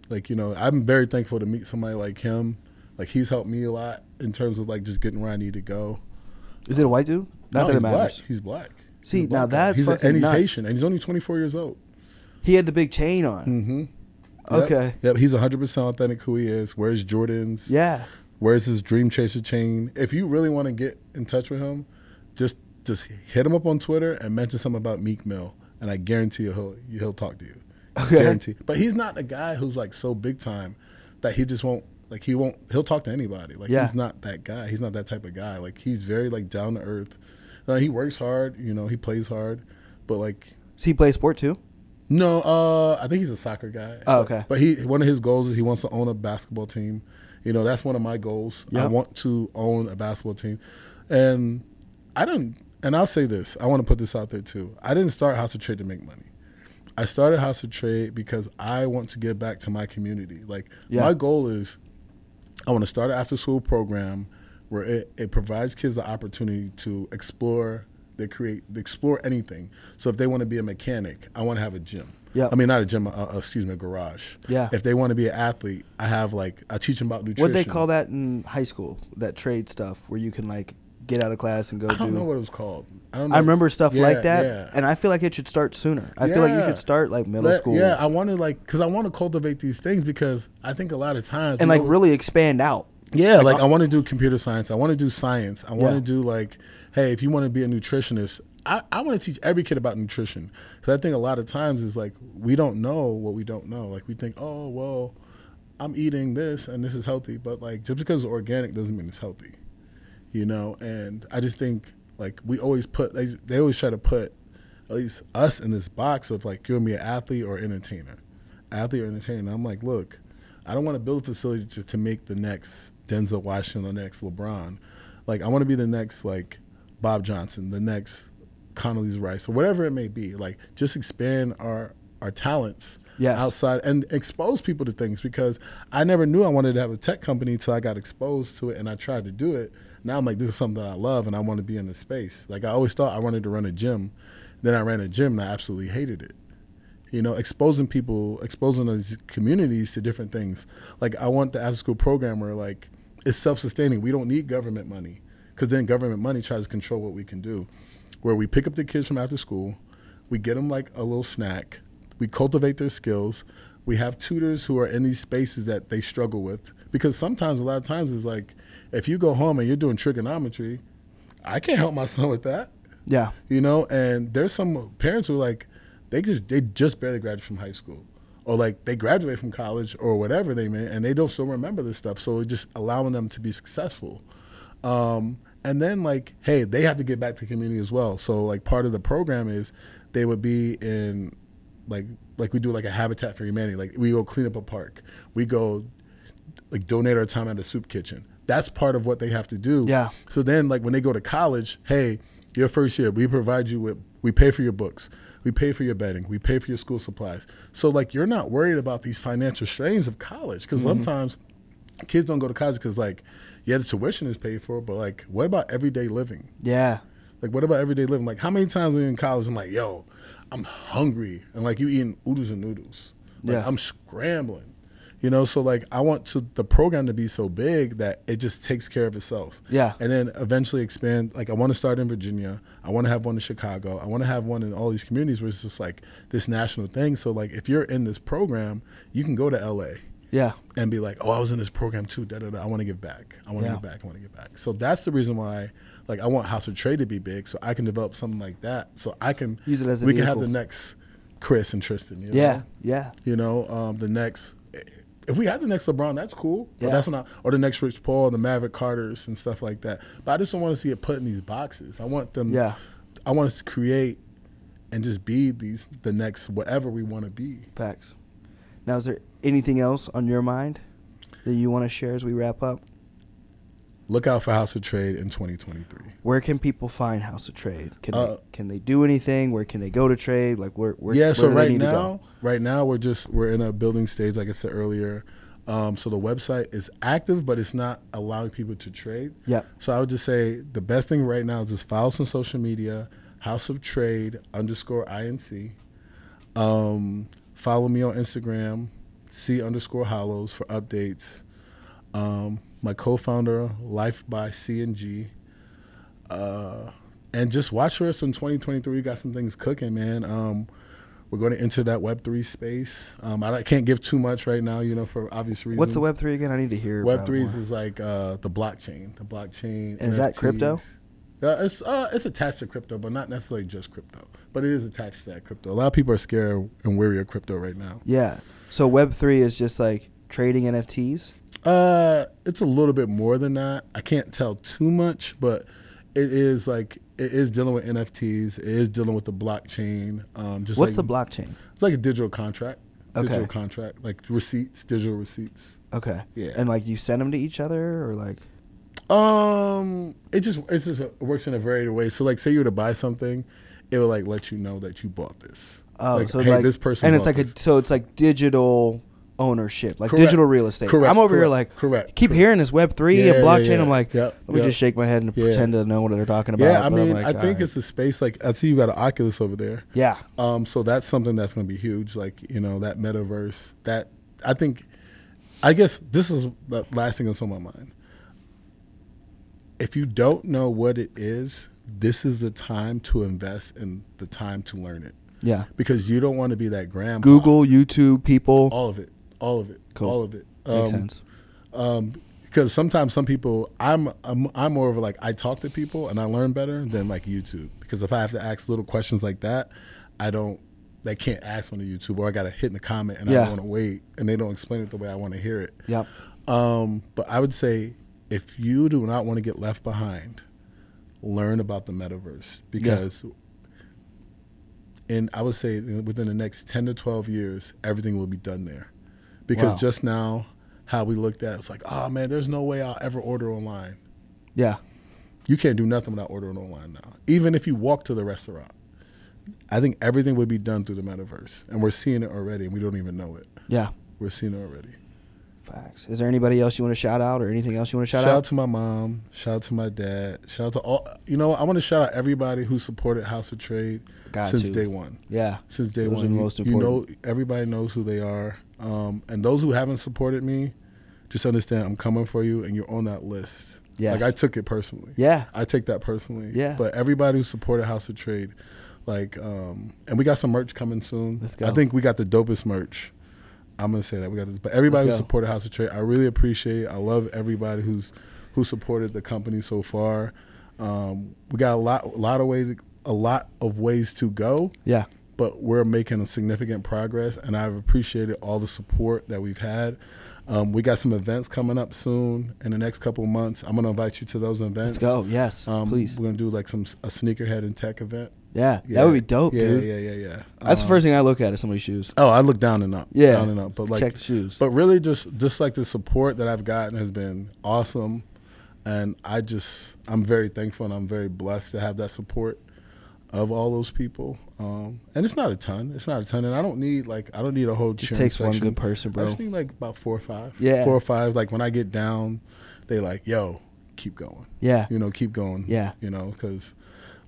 Like I'm very thankful to meet somebody like him. Like he's helped me a lot in terms of like just getting where I need to go. Is it a white dude? Not No, that he's it matters. black. He's black. See, He's a black now guy. that's he's fucking and he's nuts. Haitian, and he's only 24 years old. He had the big chain on. Mm-hmm. Okay. Yep. He's 100% authentic who he is. Wears Jordans. Yeah. Wears his Dream Chaser chain. If you really want to get in touch with him, just hit him up on Twitter and mention something about Meek Mill, and I guarantee he'll talk to you. Okay. Guarantee. But he's not a guy who's like so big time that he just won't Like he'll talk to anybody. Like Yeah. he's not that guy. He's not that type of guy. Like he's very like down to earth. He works hard. You know, he plays hard, but like. Does he play sport too? No, I think he's a soccer guy. Oh, okay. But one of his goals is he wants to own a basketball team. You know, that's one of my goals. Yep. I want to own a basketball team, and I'll say this. I want to put this out there too. I didn't start House of Trade to make money. I started House of Trade because I want to give back to my community. Like my goal is, I want to start an after-school program where it provides kids the opportunity to explore. They explore anything. So if they want to be a mechanic, I want to have a gym. Yeah. I mean, not a gym, a garage. Yeah. If they want to be an athlete, I teach them about nutrition. What'd they call that in high school? That trade stuff where you can like get out of class and go do. I don't know what it was called. I don't know. I remember stuff like that, yeah. and I feel like it should start sooner. I feel like you should start like middle school. Yeah, I want to because I want to cultivate these things because I think a lot of times and like really expand out. Yeah, like I want to do computer science. I want to do science. I want to do like, hey, if you want to be a nutritionist, I want to teach every kid about nutrition. Because I think a lot of times it's like we don't know what we don't know. Like we think, oh, well, I'm eating this and this is healthy. But like just because it's organic doesn't mean it's healthy, you know? And I just think like we always they always try to put at least us in this box of like you're going to be an athlete or entertainer. Athlete or entertainer. And I'm like, look, I don't want to build a facility to make the next Denzel Washington, the next LeBron. Like I want to be the next like Bob Johnson, the next Condoleezza Rice, or whatever it may be. Like just expand our talents outside and expose people to things because I never knew I wanted to have a tech company until I got exposed to it and I tried to do it. Now I'm like, this is something that I love and I want to be in this space. Like I always thought I wanted to run a gym. Then I ran a gym and I absolutely hated it. You know, exposing those communities to different things. Like I want the after school program where like it's self-sustaining. We don't need government money because then government money tries to control what we can do. Where we pick up the kids from after school, we get them like a little snack, we cultivate their skills, we have tutors who are in these spaces that they struggle with. Because sometimes, a lot of times, it's like, if you go home and you're doing trigonometry, I can't help my son with that. Yeah. You know, and there's some parents who are like, they just barely graduated from high school. Or like they graduate from college or whatever they mean, and they don't still remember this stuff. So it's just allowing them to be successful. And then like, hey, they have to get back to the community as well. So like part of the program is they would be in like we do like a Habitat for Humanity. Like we go clean up a park. We go like donate our time at a soup kitchen. That's part of what they have to do. Yeah. So then like when they go to college, hey, your first year, we provide you with, we pay for your books. We pay for your bedding. We pay for your school supplies. So like you're not worried about these financial strains of college because sometimes kids don't go to college because like, yeah, the tuition is paid for, but like, what about everyday living? Yeah. Like, what about everyday living? Like, how many times when you're in college, I'm like, yo, I'm hungry. And like, you eating oodles and noodles. Like, I'm scrambling. You know, so like, I want the program to be so big that it just takes care of itself. Yeah. And then eventually expand. Like, I want to start in Virginia. I want to have one in Chicago. I want to have one in all these communities where it's just like this national thing. So like, if you're in this program, you can go to LA. Yeah. And be like, oh, I was in this program too. I want to give back. I want to give back. I want to give back. So that's the reason why, like, I want House of Trade to be big, so I can develop something like that. So I can use it as a we vehicle. can have the next Chris and Tristan. You know? Yeah. You know, the next. If we had the next LeBron, that's cool. But Yeah. that's not. Or the next Rich Paul, the Maverick Carters, and stuff like that. But I just don't want to see it put in these boxes. I want them. Yeah. I want us to create and just be the next whatever we want to be. Facts. Now, is there anything else on your mind that you want to share as we wrap up? Look out for House of Trade in 2023. Where can people find House of Trade? Can they do anything? Where can they go to trade? Like where so do they need to go? right now we're in a building stage, like I said earlier. So the website is active, but it's not allowing people to trade. Yeah. So I would just say the best thing right now is just follow us on social media, House of Trade _INC. Follow me on Instagram, C_Hollows for updates. My co-founder, Life by C&G. And just watch for us in 2023. We got some things cooking, man. We're going to enter that Web3 space. I can't give too much right now, you know, for obvious reasons. What's the Web3 again? I need to hear about it Web3 more. is like the blockchain. The blockchain. And is that NFTs. crypto? It's attached to crypto, but not necessarily just crypto. But it is attached to that crypto. A lot of people are scared and wary of crypto right now. Yeah. So Web3 is just like trading NFTs? It's a little bit more than that. I can't tell too much, but it is dealing with NFTs. It is dealing with the blockchain. What's the blockchain? It's like a digital contract. Okay. Digital contract, like receipts, digital receipts. Okay. Yeah. And like you send them to each other, or like? It works in a variety of ways. So like, say you were to buy something, it will like let you know that you bought this. Oh, like, so hey, like this person. And it's bought like this. so it's like digital ownership, like Correct. digital real estate. Correct. I'm over here Correct. like, Correct. keep Correct. hearing this Web3 Yeah, and blockchain. yeah. I'm like, Yep. let me just shake my head and pretend to know what they're talking about. Yeah, I mean, like, I think it's a space like I see you got an Oculus over there. Yeah. So that's something that's going to be huge. Like that metaverse. That I guess this is the last thing that's on my mind. If you don't know what it is, this is the time to invest and the time to learn it. Yeah. Because you don't want to be that grandpa. Google, YouTube, people. All of it. Cool. All of it. Makes sense. Because sometimes some people, I'm more of a, like, I talk to people and I learn better than like YouTube. Because if I have to ask little questions like that, they can't ask on the YouTube, or I got to hit in the comment and I don't want to wait and they don't explain it the way I want to hear it. Yep. But I would say if you do not want to get left behind, learn about the metaverse, because I would say within the next 10 to 12 years, everything will be done there. Because just now, how we looked at it's like, oh man, there's no way I'll ever order online. Yeah. You can't do nothing without ordering online now. Even if you walk to the restaurant, I think everything would be done through the metaverse. And we're seeing it already, and we don't even know it. Yeah. We're seeing it already. Facts. Is there anybody else you want to shout out, or anything else you want to shout out? Shout out to my mom. Shout out to my dad. Shout out to all. I want to shout out everybody who supported House of Trade since day one. Yeah. Since day Those one. are the most important. Everybody knows who they are. And those who haven't supported me, just understand I'm coming for you, and you're on that list. Yes. Like, I took it personally. Yeah. I take that personally. Yeah. But everybody who supported House of Trade, and we got some merch coming soon. Let's go. I think we got the dopest merch. I'm gonna say that we got this, but everybody who supported House of Trade, I really appreciate. I love everybody who supported the company so far. We got a lot of ways to go. Yeah. But we're making a significant progress, and I've appreciated all the support that we've had. We got some events coming up soon in the next couple of months. I'm gonna invite you to those events. Let's go. Yes, please. We're gonna do like a sneakerhead and tech event. Yeah, that would be dope, dude. Yeah. That's the first thing I look at is somebody's shoes. Oh, I look down and up. Yeah. Down and up. But like, check the shoes. But really just like the support that I've gotten has been awesome. And I'm very thankful, and I'm very blessed to have that support of all those people. And it's not a ton. And I don't need a whole just takes section. One good person, bro. I just need like about 4 or 5. Yeah. 4 or 5. Like when I get down, they like, yo, keep going. Yeah. Keep going. Yeah. Because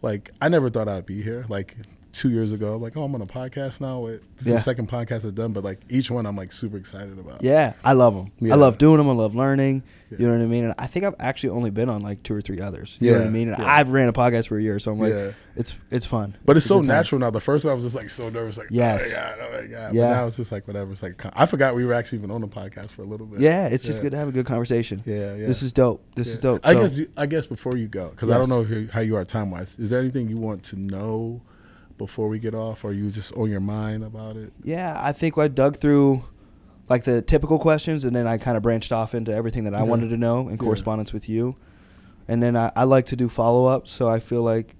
like, I never thought I'd be here. Like 2 years ago, like, I'm on a podcast now. This is the second podcast I've done, but like each one I'm like super excited about. Yeah, I love them. Yeah. I love doing them. I love learning. Yeah. You know what I mean? And I think I've actually only been on like 2 or 3 others. You know what I mean? And I've ran a podcast for a year, so I'm like, it's fun. But it's so natural now. The first one I was just like so nervous, like, yes. oh my God. But now it's just like whatever. It's like, I forgot we were actually even on the podcast for a little bit. Yeah, it's just good to have a good conversation. Yeah. This is dope. This is dope. I guess before you go, because I don't know how you are time wise. Is there anything you want to know before we get off, or you just on your mind about it? Yeah, I think I dug through like the typical questions, and then I kind of branched off into everything that I wanted to know in correspondence with you. And then I like to do follow-ups, so I feel like,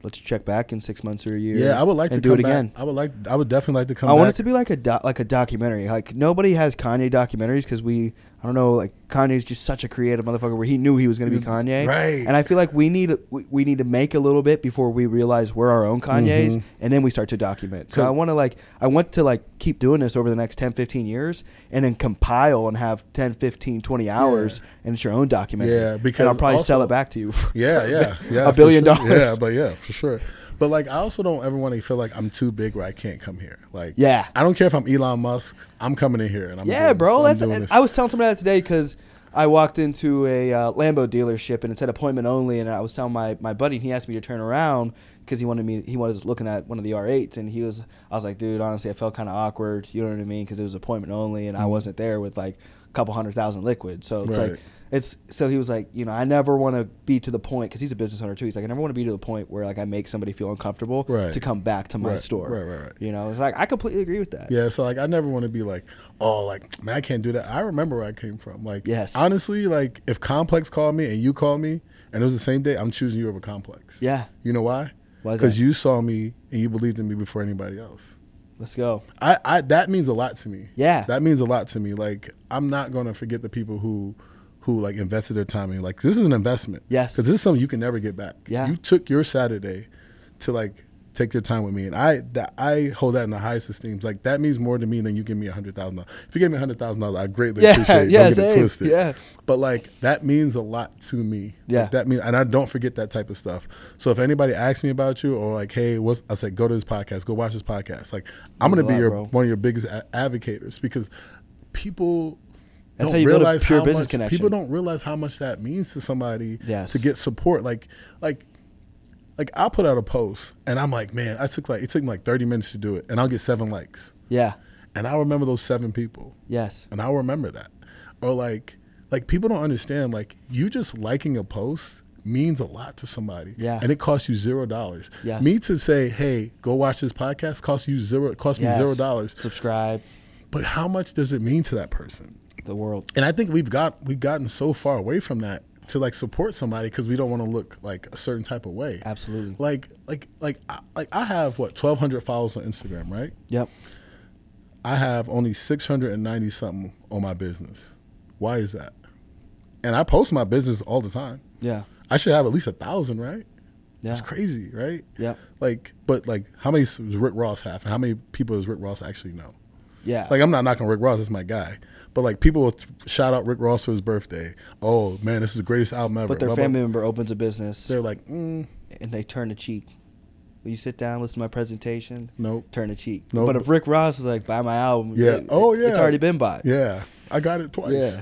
let's check back in 6 months or a year. Yeah, I would like to do it again. I would definitely like to come back. I want it to be like a documentary. Like, nobody has Kanye documentaries because I don't know, like, Kanye's just such a creative motherfucker where he knew he was going to be Kanye. Right. And I feel like we need to make a little bit before we realize we're our own Kanyes, and then we start to document. So I want to keep doing this over the next 10, 15 years and then compile and have 10, 15, 20 hours and it's your own documentary. Yeah, because and I'll probably sell it back to you for $1 billion. Yeah, but for sure. But like, I also don't ever want to feel like I'm too big where I can't come here. Like, I don't care if I'm Elon Musk. I'm coming in here and I'm I was telling somebody that today because I walked into a Lambo dealership and it said appointment only, and I was telling my buddy, and he asked me to turn around because he was looking at one of the R8s, and I was like, dude, honestly, I felt kind of awkward, you know what I mean, because it was appointment only, and I wasn't there with like couple 100,000 liquid. So it's Right. like, so he was like, you know, I never want to be to the point, because he's a business owner too. He's like, I never want to be to the point where like I make somebody feel uncomfortable Right. to come back to my store. Right. You know, it's like, I completely agree with that. Yeah, so like I never want to be like, oh, like, man, I can't do that. I remember where I came from. Like, Yes. honestly, like if Complex called me and you called me and it was the same day, I'm choosing you over Complex. Yeah. You know why? Why is Because that? you saw me and you believed in me before anybody else. Let's go. I that means a lot to me. Yeah. That means a lot to me. Like, I'm not going to forget the people who like invested their time in me. Like, this is an investment. Yes. Because this is something you can never get back. Yeah. You took your Saturday to like take your time with me, and I hold that in the highest esteem. Like, that means more to me than you give me $100,000. If you gave me $100,000, I greatly appreciate it. Yeah, Don't get it twisted. Yeah. But like, that means a lot to me. Yeah. Like, that means, and I don't forget that type of stuff. So if anybody asks me about you or like, hey, I say, go to this podcast, go watch this podcast. Like, I'm going to be one of your biggest advocates, because people That's don't how you build a realize pure how business much connection. people don't realize how much that means to somebody Yes. to get support. Like I'll put out a post and I'm like, man, it took me like 30 minutes to do it, and I'll get 7 likes. Yeah. And I'll remember those 7 people. Yes. And I'll remember that. Or like people don't understand, like, you just liking a post means a lot to somebody. Yeah. And it costs you $0. Yes. Me to say, hey, go watch this podcast costs me $0. Subscribe. But how much does it mean to that person? The world. And I think we've gotten so far away from that to like support somebody because we don't want to look like a certain type of way. Absolutely. Like I have 1,200 followers on Instagram, right? Yep. I have only 690 something on my business. Why is that? And I post my business all the time. Yeah. I should have at least 1,000, right? Yeah. It's crazy, right? Yep. But how many does Rick Ross have? And how many people does Rick Ross actually know? Yeah. Like, I'm not knocking Rick Ross, that's my guy. But like, people will shout out Rick Ross for his birthday. Oh man, this is the greatest album ever. But their family member opens a business. They're like, and they turn the cheek. Will you sit down, listen to my presentation? Nope. Turn the cheek. Nope. But if Rick Ross was like, buy my album. Yeah. It's already been bought. Yeah. I got it twice. Yeah.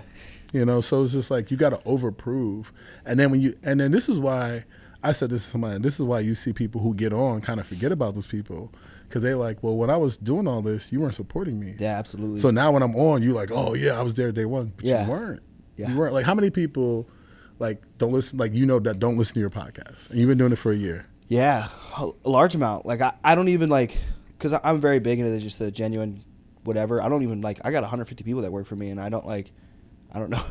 You know, so it's just like, you got to overprove. And then this is why I said this to somebody, and this is why you see people who get on kind of forget about those people. Because they're like, well, when I was doing all this, you weren't supporting me. Yeah, absolutely. So now when I'm on, you're like, oh yeah, I was there day one. But you weren't. Yeah. You weren't. Like, how many people like don't listen, like, that don't listen to your podcast? And you've been doing it for a year. Yeah, a large amount. Like, I don't even like, because I'm very big into just the genuine whatever. I don't even like, I got 150 people that work for me, and I don't know,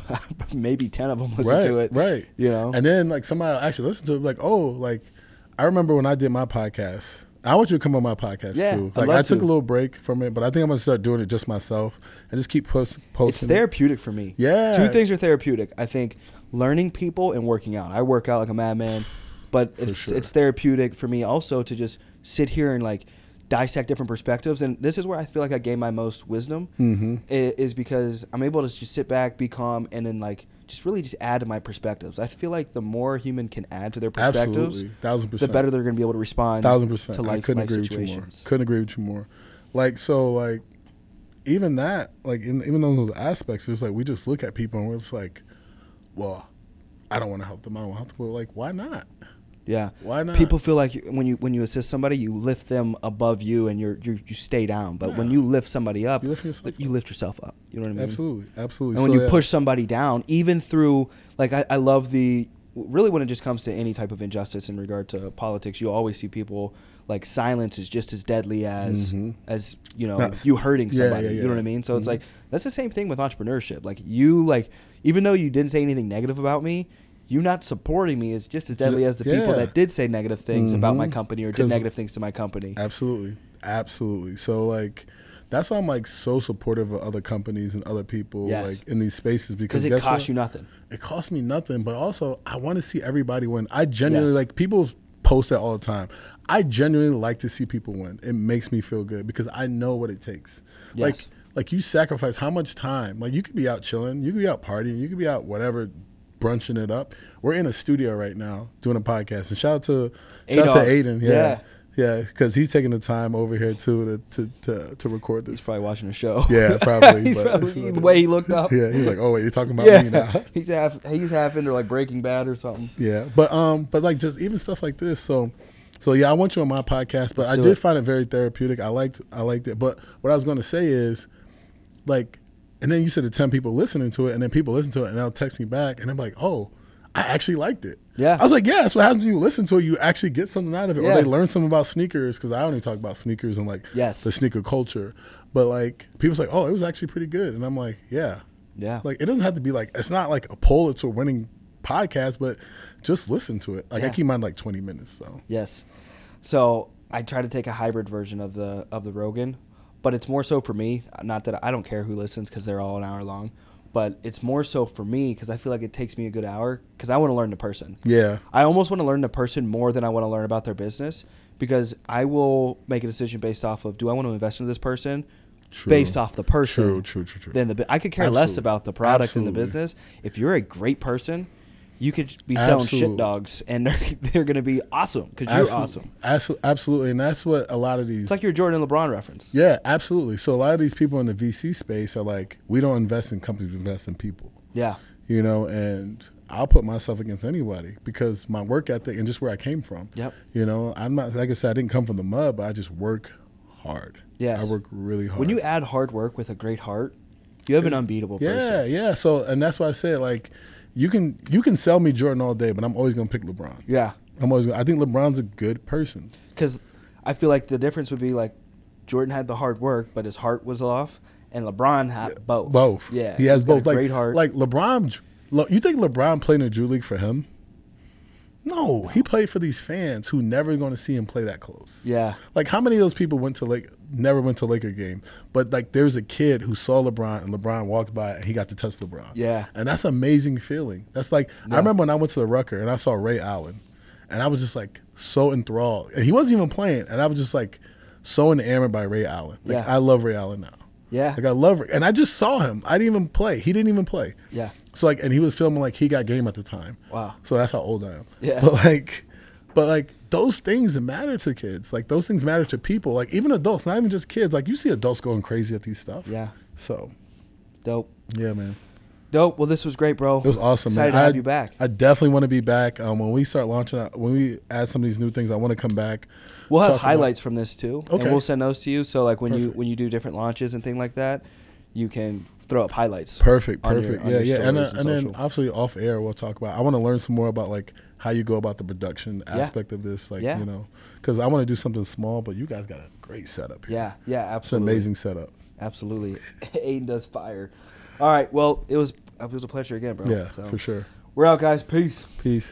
maybe 10 of them listen to it. Right. You know? And then like somebody will actually listen to it, like, oh, like, I remember when I did my podcast. I want you to come on my podcast too. Like, I took a little break from it, but I think I'm gonna start doing it just myself and just keep posting. It's therapeutic for me. Yeah. 2 things are therapeutic. I think learning people and working out. I work out like a madman, but it's therapeutic for me also to just sit here and like dissect different perspectives. And this is where I feel like I gain my most wisdom, is because I'm able to just sit back, be calm, and then like just really just add to my perspectives. I feel like the more a human can add to their perspectives, 1,000%, the better they're going to be able to respond 1,000% to life situations. Couldn't agree with you more. Like, so like, even that, like, even those aspects, it's like we just look at people and we're just like, well, I don't want to help them. I don't want to help them. We're like, why not? Yeah. Why not? People feel like when you assist somebody, you lift them above you, and you stay down. But when you lift somebody up, you lift yourself up. You know what I mean? Absolutely. And when you push somebody down, even through, like, I love really when it just comes to any type of injustice in regard to politics, you always see people like silence is just as deadly as you hurting somebody. You know what I mean? So it's like, that's the same thing with entrepreneurship. Like, even though you didn't say anything negative about me, you not supporting me is just as deadly as the people that did say negative things about my company or did negative things to my company. Absolutely. So like, that's why I'm like so supportive of other companies and other people like in these spaces, because it costs you nothing. It costs me nothing, but also I want to see everybody win. I genuinely like, people post that all the time. I genuinely like to see people win. It makes me feel good because I know what it takes. Yes. Like you sacrifice how much time? Like, you could be out chilling, you could be out partying, you could be out whatever, brunching it up. We're in a studio right now doing a podcast, and shout out to Aiden. Yeah, because he's taking the time over here too to record this. He's probably watching a show. Yeah, probably. He's probably, the way he looked up. Yeah, he's like, oh wait, you're talking about me now. he's half into like Breaking Bad or something. Yeah, but like, just even stuff like this. So yeah, I want you on my podcast, but I did find it very therapeutic. I liked it. But what I was going to say is, like, And then you said the 10 people listening to it, and then people listen to it, and they'll text me back, and I'm like, oh, I actually liked it. Yeah. I was like, yeah, that's what happens when you listen to it. You actually get something out of it. Yeah. Or they learn something about sneakers, because I only talk about sneakers and, like, the sneaker culture. But, like, people's like, oh, it was actually pretty good. And I'm like, yeah. Yeah. Like, it doesn't have to be, like, it's not like a Pulitzer winning podcast, but just listen to it. Like, I keep mine, like, 20 minutes, so. Yes. So I try to take a hybrid version of the Rogan, but it's more so for me. Not that I don't care who listens because they're all an hour long, but it's more so for me because I feel like it takes me a good hour because I want to learn the person. Yeah. I almost want to learn the person more than I want to learn about their business because I will make a decision based off of, do I want to invest into this person? True. Based off the person. True. Then I could care less about the product and the business. If you're a great person, you could be selling shit dogs, and they're going to be awesome because you're awesome. Absolutely, and that's what a lot of these... It's like your Jordan and LeBron reference. Yeah, absolutely. So a lot of these people in the VC space are like, we don't invest in companies, we invest in people. Yeah. You know, and I'll put myself against anybody because my work ethic and just where I came from. Yep. You know, I'm not, like I said, I didn't come from the mud, but I just work hard. Yes. I work really hard. When you add hard work with a great heart, you have an unbeatable person. Yeah. So, and that's why I said, like, you can sell me Jordan all day, but I'm always gonna pick LeBron. Yeah, I think LeBron's a good person. Because I feel like the difference would be like Jordan had the hard work, but his heart was off, and LeBron had both. Both. Yeah, he has both. Like great heart. Like LeBron, you think LeBron played in the Drew League for him? No, he played for these fans who never going to see him play that close. Yeah. Like, how many of those people never went to Laker game? But, like, there's a kid who saw LeBron, and LeBron walked by, and he got to touch LeBron. Yeah. And that's an amazing feeling. That's like, I remember when I went to the Rucker, and I saw Ray Allen, and I was just, like, so enthralled. And he wasn't even playing, and I was just, like, so enamored by Ray Allen. Like, I love Ray Allen now. Yeah. Like, I love and I just saw him. I didn't even play. He didn't even play. Yeah. So, like, and he was filming, like, He Got Game at the time. Wow. So that's how old I am. Yeah. But like those things matter to kids. Like those things matter to people. Like even adults, not even just kids. Like you see adults going crazy at these stuff. Yeah. So. Dope. Yeah, man. Dope. Well, this was great, bro. It was awesome, Excited man. to have you back. I definitely want to be back. When we start launching, when we add some of these new things, I want to come back. We'll have highlights from this too. Okay. And we'll send those to you. So like when you do different launches and things like that, you can throw up highlights. Perfect. On Yeah. And then obviously off air we'll talk about. I want to learn some more about like how you go about the production aspect of this, like you know, because I want to do something small, but you guys got a great setup here. Yeah, absolutely. It's an amazing setup. Absolutely. Aiden does fire. All right, well, it was a pleasure again, bro. Yeah, for sure. We're out, guys. Peace. Peace.